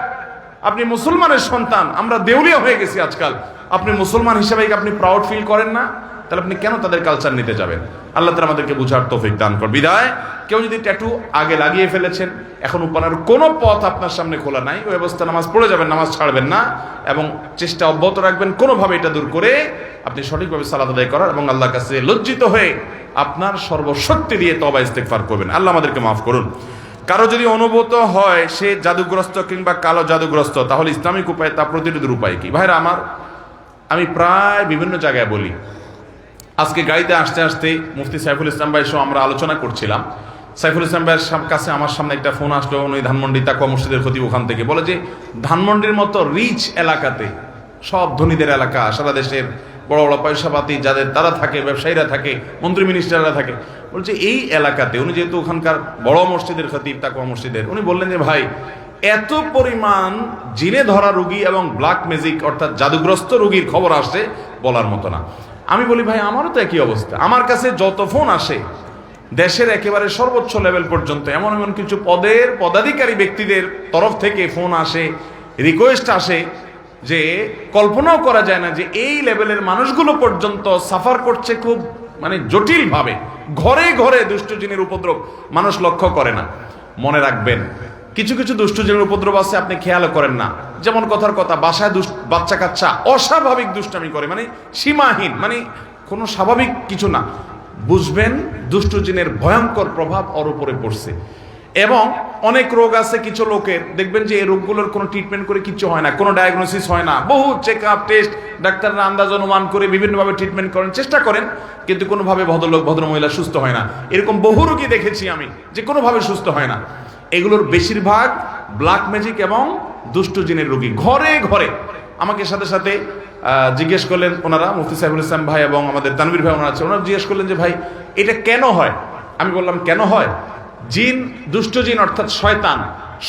আপনি মুসলমানের সন্তান, আমরা দেউলিয়া হয়ে গেছি আজকাল। আপনি মুসলমান হিসেবে আপনি প্রাউড ফিল করেন না? তাহলে আপনি কেন তাদের কালচার নিতে যাবেন? আল্লাহ তাআলা আমাদেরকে বুঝার তৌফিক দান করুন। বিদায়, কেউ যদি ট্যাটু আগে লাগিয়ে ফেলেছেন, এখন উপানের কোনো পথ আপনার সামনে খোলা নাই, ওই অবস্থা নামাজ পড়ে যাবেন, নামাজ ছাড়বেন না, এবং চেষ্টা অব্যাহত রাখবেন কোনোভাবে এটা দূর করে আপনি সঠিকভাবে সালাত আদায় করার, এবং আল্লাহর কাছে লজ্জিত হয়ে আপনার সর্বশক্তি দিয়ে তওবা ইস্তেগফার করবেন। আল্লাহ আমাদেরকে মাফ করুন। কারো যদি অনুভূত হয় সে জাদুগ্রস্ত কিংবা কালো জাদুগ্রস্ত, তাহলে ইসলামিক উপায় তা প্রতিরোধের উপায় কি? ভাইরা আমার, আমি প্রায় বিভিন্ন জায়গায় বলি, আজকে গাড়িতে আসতে আসতে মুফতি সাইফুল ইসলাম ভাইয়ের সহ আমরা আলোচনা করছিলাম। সাইফুল ইসলাম ভাইয়ের কাছে আমার সামনে একটা ফোন আসলো, উনি ধানমন্ডি তাকওয়া মসজিদের খতিব, ওখান থেকে বলে যে ধানমন্ডির মতো রিচ এলাকাতে সব ধনীদের এলাকা, সারা দেশের বড় বড় পয়সাপাতি যাদের তারা থাকে, ব্যবসায়ীরা থাকে, মন্ত্রী মিনিস্টাররা থাকে। বলছে এই এলাকাতে, উনি যেহেতু ওখানকার বড় মসজিদের খতিব, তাকওয়া মসজিদের, উনি বললেন যে ভাই এত পরিমাণ জিনে ধরা রোগী এবং ব্ল্যাক ম্যাজিক অর্থাৎ জাদুগ্রস্ত রোগীর খবর আসে বলার মতো না। আমি বলি ভাই আমারও তো একই অবস্থা, আমার কাছে যত ফোন আসে দেশের একেবারে সর্বোচ্চ লেভেল পর্যন্ত এমন এমন কিছু পদের পদাধিকারী ব্যক্তিদের তরফ থেকে ফোন আসে, রিকোয়েস্ট আসে যে কল্পনাও করা যায় না যে এই লেভেলের মানুষগুলো পর্যন্ত সাফার করছে খুব মানে জটিল ভাবে। ঘরে ঘরে দুষ্ট জিনের উপদ্রব মানুষ লক্ষ্য করে না। মনে রাখবেন কিছু কিছু দুষ্ট জিনের উপদ্রব আছে আপনি খেয়াল করেন না। যেমন কথার কথা, বাসায় বাচ্চা কাচ্চা অস্বাভাবিক দুষ্টামি করে, মানে সীমাহীন, মানে কোনো স্বাভাবিক কিছু না। বুঝবেন দুষ্ট জিনের ভয়ঙ্কর প্রভাব ওর উপরে পড়ছে। এবং অনেক রোগ আছে কিছু লোকের, দেখবেন যে এই রোগগুলোর কোনো ট্রিটমেন্ট করে কিছু হয় না, কোনো ডায়াগনোসিস হয় না, বহু চেক আপ টেস্ট ডাক্তাররা আন্দাজ অনুমান করে বিভিন্নভাবে ট্রিটমেন্ট করেন, চেষ্টা করেন, কিন্তু কোনোভাবে ভদ্রলোক ভদ্রমহিলা সুস্থ হয় না। এরকম বহু রোগী দেখেছি আমি যে কোনোভাবে সুস্থ হয় না। এগুলোর বেশিরভাগ ব্ল্যাক ম্যাজিক এবং দুষ্ট জিনের রোগী। ঘরে ঘরে আমাকে সাথে সাথে জিজ্ঞেস করলেন ওনারা, মুফতি সাইফুল ইসলাম ভাই এবং আমাদের তানভীর ভাই ওনারা আছে, ওনারা জিজ্ঞেস করলেন যে ভাই এটা কেন হয়। আমি বললাম কেন হয়, জিন, দুষ্ট জিন অর্থাৎ শয়তান,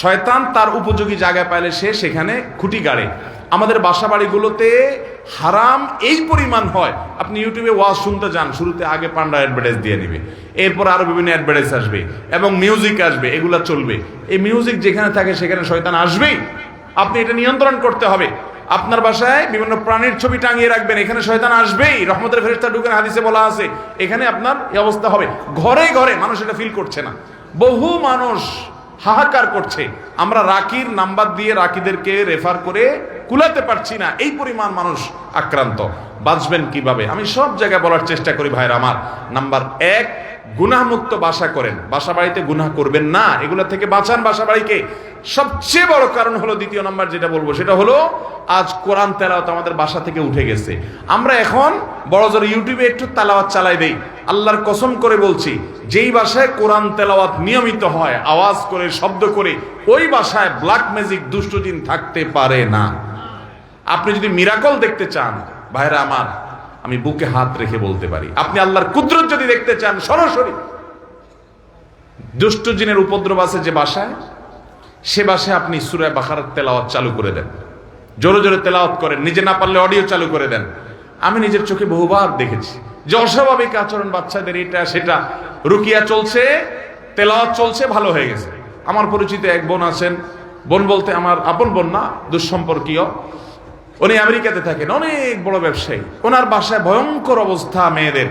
শয়তান তার উপযোগী জায়গায় পাইলে সে সেখানে খুঁটি গাড়ে। আমাদের বাসা বাড়িগুলোতে হারাম এই পরিমাণ হয়, আপনি ইউটিউবে ওয়াজ শুনতে যান, শুরুতে আগে পান্ডা অ্যাডভার্টাইজ দিয়ে নিবে, এরপর আরো বিভিন্ন অ্যাডভার্টাইজ আসবে এবং মিউজিক আসবে, এগুলা চলবে। এই মিউজিক যেখানে থাকে সেখানে শয়তান আসবেই, আপনি এটা নিয়ন্ত্রণ করতে হবে। আপনার বাসায় বিভিন্ন প্রাণীর ছবি টাঙিয়ে রাখবেন, এখানে শয়তান আসবেই, রহমতের ফেরেশতা ঢুকেন, হাদিসে বলা আছে, এখানে আপনার এই অবস্থা হবে। ঘরে ঘরে মানুষ এটা ফিল করছে না, বহু মানুষ হাহাকার করছে। আমরা রাকির নাম্বার দিয়ে রাকিদেরকে রেফার করে কুলাতে পারছি না, এই পরিমাণ মানুষ আক্রান্ত। বাঁচবেন কিভাবে আমি সব জায়গায় বলার চেষ্টা করি ভাইরা আমার। নাম্বার 1, গুনাহমুক্ত বাসা করেন, বাসা বাড়িতে গুনাহ করবেন না, এগুলা থেকে বাঁচান বাসা বাড়িকে। সবচেয়ে বড় কারণ হলো, দ্বিতীয় নাম্বার যেটা বলবো সেটা হলো, আজ কোরআন তেলাওয়াত আমাদের বাসা থেকে উঠে গেছে। আমরা এখন বড় জোর ইউটিউবে একটু তেলাওয়াত চালাই দেই। আল্লাহর কসম করে বলছি, যেই বাসায় কোরআন তেলাওয়াত নিয়মিত হয়, আওয়াজ করে, শব্দ করে, ওই বাসায় ব্ল্যাক ম্যাজিক দুষ্ট জিন থাকতে পারে না। আপনি যদি মিরাকল দেখতে চান ভাইরা আমার, আমি বুকে হাত রেখে বলতে পারি, আপনি আল্লাহর কুদরত যদি দেখতে চান সরাসরি, দুষ্ট জিনের উপদ্রব আছে যে বাসায়, সে বাসায় আপনি সূরা বাকারার তেলাওয়াত চালু করে দেন, জোরে জোরে তেলাওয়াত করেন, নিজে না পারলে অডিও চালু করে দেন। আমি নিজের চোখে বহুবার দেখেছি যে অস্বাভাবিক আচরণ বাচ্চাদের, এটা সেটা, রুকিয়া চলছে, তেলাওয়াত চলছে, ভালো হয়ে গেছে। আমার পরিচিত এক বোন আছেন, বোন বলতে আমার আপন বোন না, দুঃসম্পর্কীয়, উনি আমেরিকাতে থাকেন, অনেক বড় ব্যবসায়ী। ওনার বাসায় ভয়ঙ্কর অবস্থা মেয়েদের,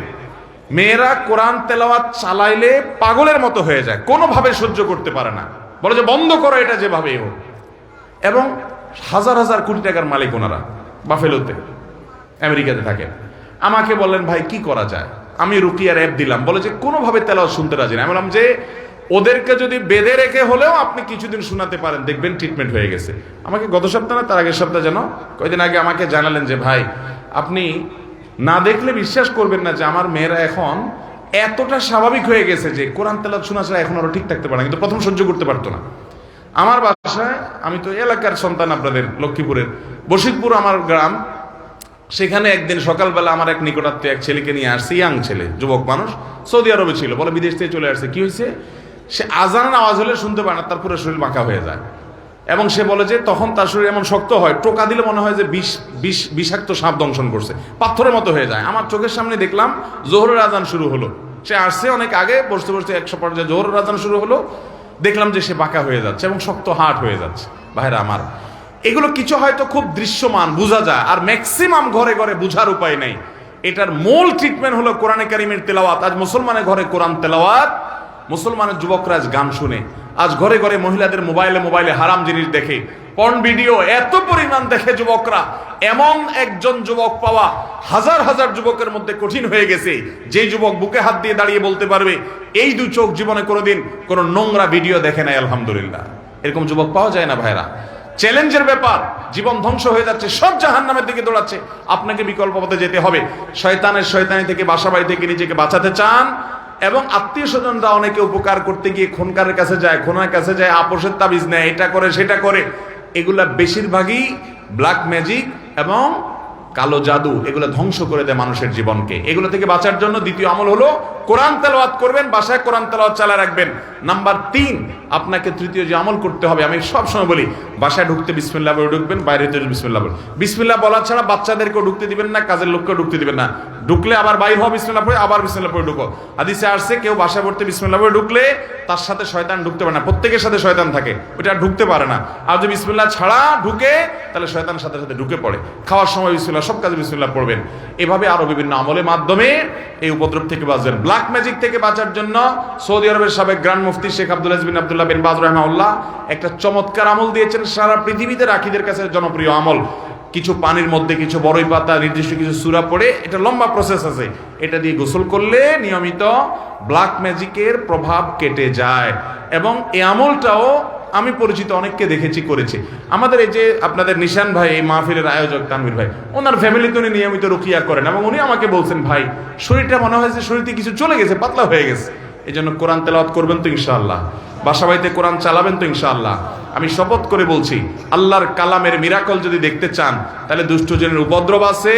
মেয়েরা কোরআন তেলাওয়াত চালাইলে পাগলের মতো হয়ে যায়, কোনোভাবে সহ্য করতে পারে না, বলে যে বন্ধ করো এটা যেভাবেই হোক। এবং হাজার হাজার কোটি টাকার মালিক ওনারা, বাফেলোতে আমেরিকাতে থাকেন। আমাকে বললেন ভাই কি করা যায়, আমি রুকিয়ার অ্যাপ দিলাম, বলে যে কোনোভাবে তেলাওয়াত শুনতে রাজি না। আমি বললাম যে ওদেরকে যদি বেঁধে রেখে হলেও আপনি কিছুদিন শোনাতে পারেন, দেখবেন ট্রিটমেন্ট হয়ে গেছে। আমাকে গত সপ্তাহ না তার আগের সপ্তাহ যেন কয়েকদিন আগে আমাকে জানালেন যে ভাই আপনি না দেখলে বিশ্বাস করবেন না যে আমার মেয়েরা এখন এতটা স্বাভাবিক হয়ে গেছে যে কোরআন তেলাওয়াত শোনা ছাড়া এখন আরো ঠিক থাকতে পারে না, কিন্তু প্রথম সহ্য করতে পারতো না। আমার বাসায়, আমি তো এলাকার সন্তান, আপনাদের লক্ষ্মীপুরের বশিরপুর আমার গ্রাম, সেখানে একদিন সকালবেলা আমার এক নিকটাত্মীয় এক ছেলেকে নিয়ে আসছে, ইয়াং ছেলে, যুবক মানুষ, সৌদি আরবে ছিল, বলে বিদেশ থেকে চলে আসছে। কি হয়েছে, সে আজানের আওয়াজ হলে শুনতে পায় না, তার পুরো শরীর বাঁকা হয়ে যায়। এবং সে বলে যে তখন তার শরীর এমন শক্ত হয়, টোকা দিলে মনে হয় যে বিষাক্ত সাপ দংশন করছে, পাথরের মতো হয়ে যায়। আমার চোখের সামনে দেখলাম জোহরের আজান শুরু হলো, সে আসছে অনেক আগে, বসতে বসতে 100 পর্যায়ে জোহরের আজান শুরু হলো, দেখলাম যে সে বাঁকা হয়ে যাচ্ছে এবং শক্ত হাট হয়ে যাচ্ছে। ভাইরা আমার, এগুলো কিছু হয়তো খুব দৃশ্যমান বোঝা যায়, আর ম্যাক্সিমাম ঘরে ঘরে বোঝার উপায় নেই। এটার মূল ট্রিটমেন্ট হলো কোরআনে কারিমের তেলাওয়াত। আজ মুসলমানের ঘরে কোরআন তেলাওয়াত, মুসলমানের যুবকরা আজ গান শুনে, আজ ঘরে ঘরে মহিলাদের মোবাইলে হারাম জিনিস দেখে, পর্ন ভিডিও এত পরিমাণ দেখে যুবকরা। এমন একজন যুবক পাওয়া হাজার হাজার যুবকের মধ্যে কঠিন হয়ে গেছে, যে যুবক বুকে হাত দিয়ে দাঁড়িয়ে বলতে পারবে এই 2 চোখ জীবনে কোনোদিন কোনো নোংরা ভিডিও দেখে নাই, আলহামদুলিল্লাহ। এরকম যুবক পাওয়া যায় না ভাইরা। চ্যালেঞ্জের ব্যাপার, জীবন ধ্বংস হয়ে যাচ্ছে, সব জাহান্নামের দিকে দৌড়াচ্ছে, আপনাকে বিকল্প পথে যেতে হবে। শয়তানি থেকে, বাসা বাড়ি থেকে নিজেকে বাঁচাতে চান, এবং আত্মীয় স্বজনরা অনেকে উপকার করতে গিয়ে খোনকারের কাছে যায়, খোনার কাছে যায়, আপোষের তাবিজ নেয়, এটা করে সেটা করে, এগুলা বেশিরভাগই ব্ল্যাক ম্যাজিক এবং কালো জাদু এগুলো ধ্বংস করে দেয় মানুষের জীবনকে। এগুলো থেকে বাঁচার জন্য দ্বিতীয় আমল হলো কোরআন তেলাওয়াত করবেন, বাসায় কোরআন তেলাওয়াত চালিয়ে রাখবেন। নাম্বার 3, আপনাকে তৃতীয় যে আমল করতে হবে, আমি সবসময় বলি বাসায় ঢুকতে বিসমিল্লাহ বলে ঢুকবেন, বাইরে হতে বিসমিল্লাহ বলে। বিসমিল্লাহ বলা ছাড়া বাচ্চাদেরকেও ঢুকতে দিবেন না, কাজের লোককেও ঢুকতে দিবেন না। ঢুকলে আবার বাইর হওয়া বিসমিল্লাহ পড়ে আবার বিসমিল্লাহ পড়ে ঢুকো। হাদিসে আসছে কেউ বাসায় পড়তে বিসমিল্লাহ পড়ে ঢুকলে তার সাথে শয়তান ঢুকতে পারে না, প্রত্যেকের সাথে শয়তান থাকে, ওটা আর ঢুকতে পারে না। আর যদি বিসমিল্লাহ ছাড়া ঢুকে তাহলে শয়তানের সাথে সাথে ঢুকে পড়ে। খাওয়ার সময় বিসমিল্লাহ, সব কাজে বিসমিল্লাহ পড়বেন। এভাবে আরো বিভিন্ন আমলের মাধ্যমে এই উপদ্রব থেকে বাঁচবেন। ব্ল্যাক ম্যাজিক থেকে বাঁচার জন্য সৌদি আরবের সাবেক গ্র্যান্ড মুফতি শেখ আব্দুল আজিজ বিন আব্দুল্লাহ বিন বাজ রাহিমাহুল্লাহ একটা চমৎকার আমল দিয়েছেন, সারা পৃথিবীতে রাখীদের কাছে জনপ্রিয় আমল। কিছু পানির মধ্যে কিছু বড়ই পাতা, নির্দিষ্ট কিছু সূরা পড়ে, এটা লম্বা প্রসেস আছে, এটা দিয়ে গোসল করলে নিয়মিত ব্ল্যাক ম্যাজিকের প্রভাব কেটে যায়। এবং এই আমলটাও আমি পরিচিত অনেককে দেখেছি করেছে। আমাদের এই যে আপনাদের নিশান ভাই, এই মাহফিলের আয়োজক তানভীর ভাই, ওনার ফ্যামিলিতে উনি নিয়মিত রুকিয়া করেন এবং উনি আমাকে বলছেন ভাই শরীরটা মনে হয় যে শরীরতে কিছু চলে গেছে, পাতলা হয়ে গেছে। এই জন্য কোরআন তেলাওয়াত করবেন তো ইনশাআল্লাহ, বাসা বাড়িতে কোরআন চালাবেন তো ইনশাআল্লাহ। আমি শপথ করে বলছি আল্লাহর কালামের মিরাকল যদি দেখতে চান তাহলে দুষ্টজনের উপদ্রব আছে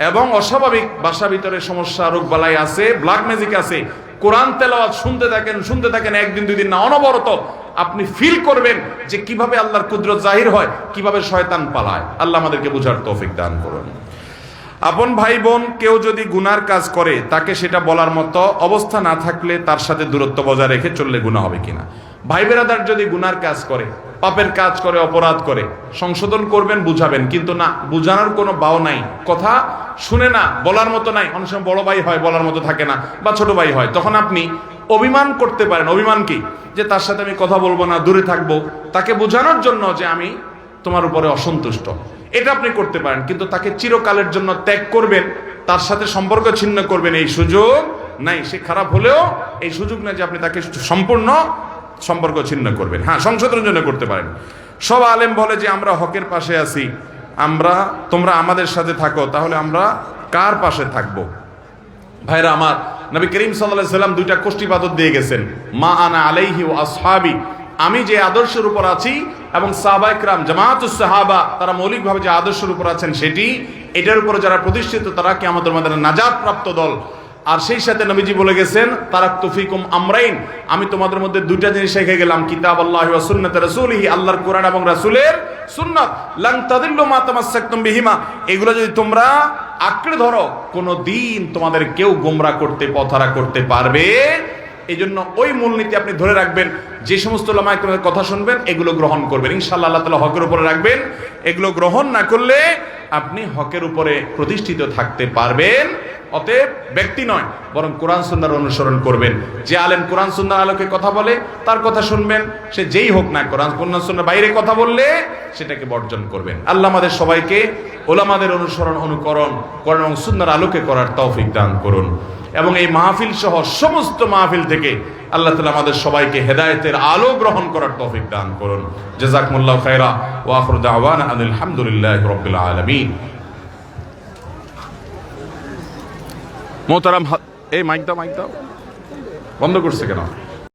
এবং অস্বাভাবিক বাসা ভিতরে সমস্যা, রোগ বালাই আছে, ব্ল্যাক ম্যাজিক আছে। কোরআন তেলাওয়াত শুনতে থাকেন, একদিন দুই দিন না, অনবরত আপনি ফিল করবেন যে কিভাবে আল্লাহর কুদরত জাহির হয়, কিভাবে শয়তান পালায়। আল্লাহ আমাদেরকে বুঝার তৌফিক দান করুন। আপন ভাই বোন কেউ যদি গুনার কাজ করে তাকে সেটা বলার মতো অবস্থা না থাকলে তার সাথে দূরত্ব বজায় রেখে চললে গুনাহ হবে কিনা? ভাই বেরাদার যদি গুনার কাজ করে, পাপের কাজ করে, অপরাধ করে, সংশোধন করবেন, বুঝাবেন, কিন্তু না বুঝানোর কোনো বাও নাই, কথা শুনে না, বলার মতো নাই। অনেক সময় বড় ভাই হয়, বলার মতো থাকে না, বা ছোট ভাই হয়, তখন আপনি অভিমান করতে পারেন। অভিমান কি? যে তার সাথে আমি কথা বলবো না, দূরে থাকবো, তাকে বোঝানোর জন্য যে আমি তোমার উপরে অসন্তুষ্ট, এটা আপনি করতে পারেন। কিন্তু তাকে চিরকালের জন্য ত্যাগ করবেন, তার সাথে সম্পর্ক ছিন্ন করবেন, এই সুযোগ নাই। সে খারাপ হলেও এই সুযোগ নাই যে আপনি তাকে সম্পূর্ণ সম্পর্ক ছিন্ন করবেন। হ্যাঁ, সংশোধনের জন্য করতে পারেন। সব আলেম বলে যে আমরা হকের পাশে আছি, তোমরা আমাদের সাথে থাকো, তাহলে আমরা কার পাশে থাকবো? ভাইরা আমার, নবী করিম সাল্লাল্লাহু আলাইহি সাল্লাম দুইটা কোষ্ঠীপাতর দিয়ে গেছেন, মা আনা আলাইহি ওয়া আসহাবি, আমি যে আদর্শের উপর আছি এবং সাহাবায়ে কেরাম জামাআতুস সাহাবা তারা মৌলিকভাবে যে আদর্শের উপর আছেন সেটি, এটার উপর যারা প্রতিষ্ঠিত তারা কিয়ামতের ময়দানে নাজাত প্রাপ্ত দল। আর সেই সাথে নবীজি বলে গেছেন তারাকতু ফিকুম আমরাইন, আমি তোমাদের মধ্যে দুইটা জিনিস রেখে গেলাম, কিতাবাল্লাহি ওয়া সুন্নাত রাসূলিহি, আল্লাহর কোরআন এবং রাসূলের সুন্নাত, লান তাদিল্লু মা তামাসসাকতুম বিহিমা, এগুলো যদি তোমরা আঁকড়ে ধরো কোনো দিন তোমাদের কেউ গোমরা করতে, পথহারা করতে পারবে। এই জন্য ওই মূলনীতি আপনি ধরে রাখবেন। যে সমস্ত উলামায়ে কেরামের কথা শুনবেন এগুলো গ্রহণ করবেন, ইনশাআল্লাহ আল্লাহ তাআলা হকের উপরে রাখবেন। এগুলো গ্রহণ না করলে আপনি হকের উপরে প্রতিষ্ঠিত থাকতে পারবেন। অতএব ব্যক্তি নয়, বরং কোরআন সুন্নাহর অনুসরণ করবেন। যে আলেম কোরআন সুন্নাহর আলোকে কথা বলে তার কথা শুনবেন, সে যেই হোক না, কোরআন সুন্নাহর বাইরে কথা বললে সেটাকে বর্জন করবেন। আল্লাহ আমাদের সবাইকে উলামাদের অনুসরণ, অনুকরণ কোরআন এবং সুন্নাহর আলোকে করার তৌফিক দান করুন। এবং এই মাহফিল সহ সমস্ত মাহফিল থেকে আল্লাহ তাআলা আমাদের সবাইকে হেদায়েতের আলো গ্রহণ করার তৌফিক দান করুন। জাযাকুমুল্লাহু খায়রা ওয়া আখিরু দাওয়ানা আনিল হামদুলিল্লাহি রাব্বিল আলামিন। মোহতারাম, এই মাইক দাও বন্ধ করছে কেন?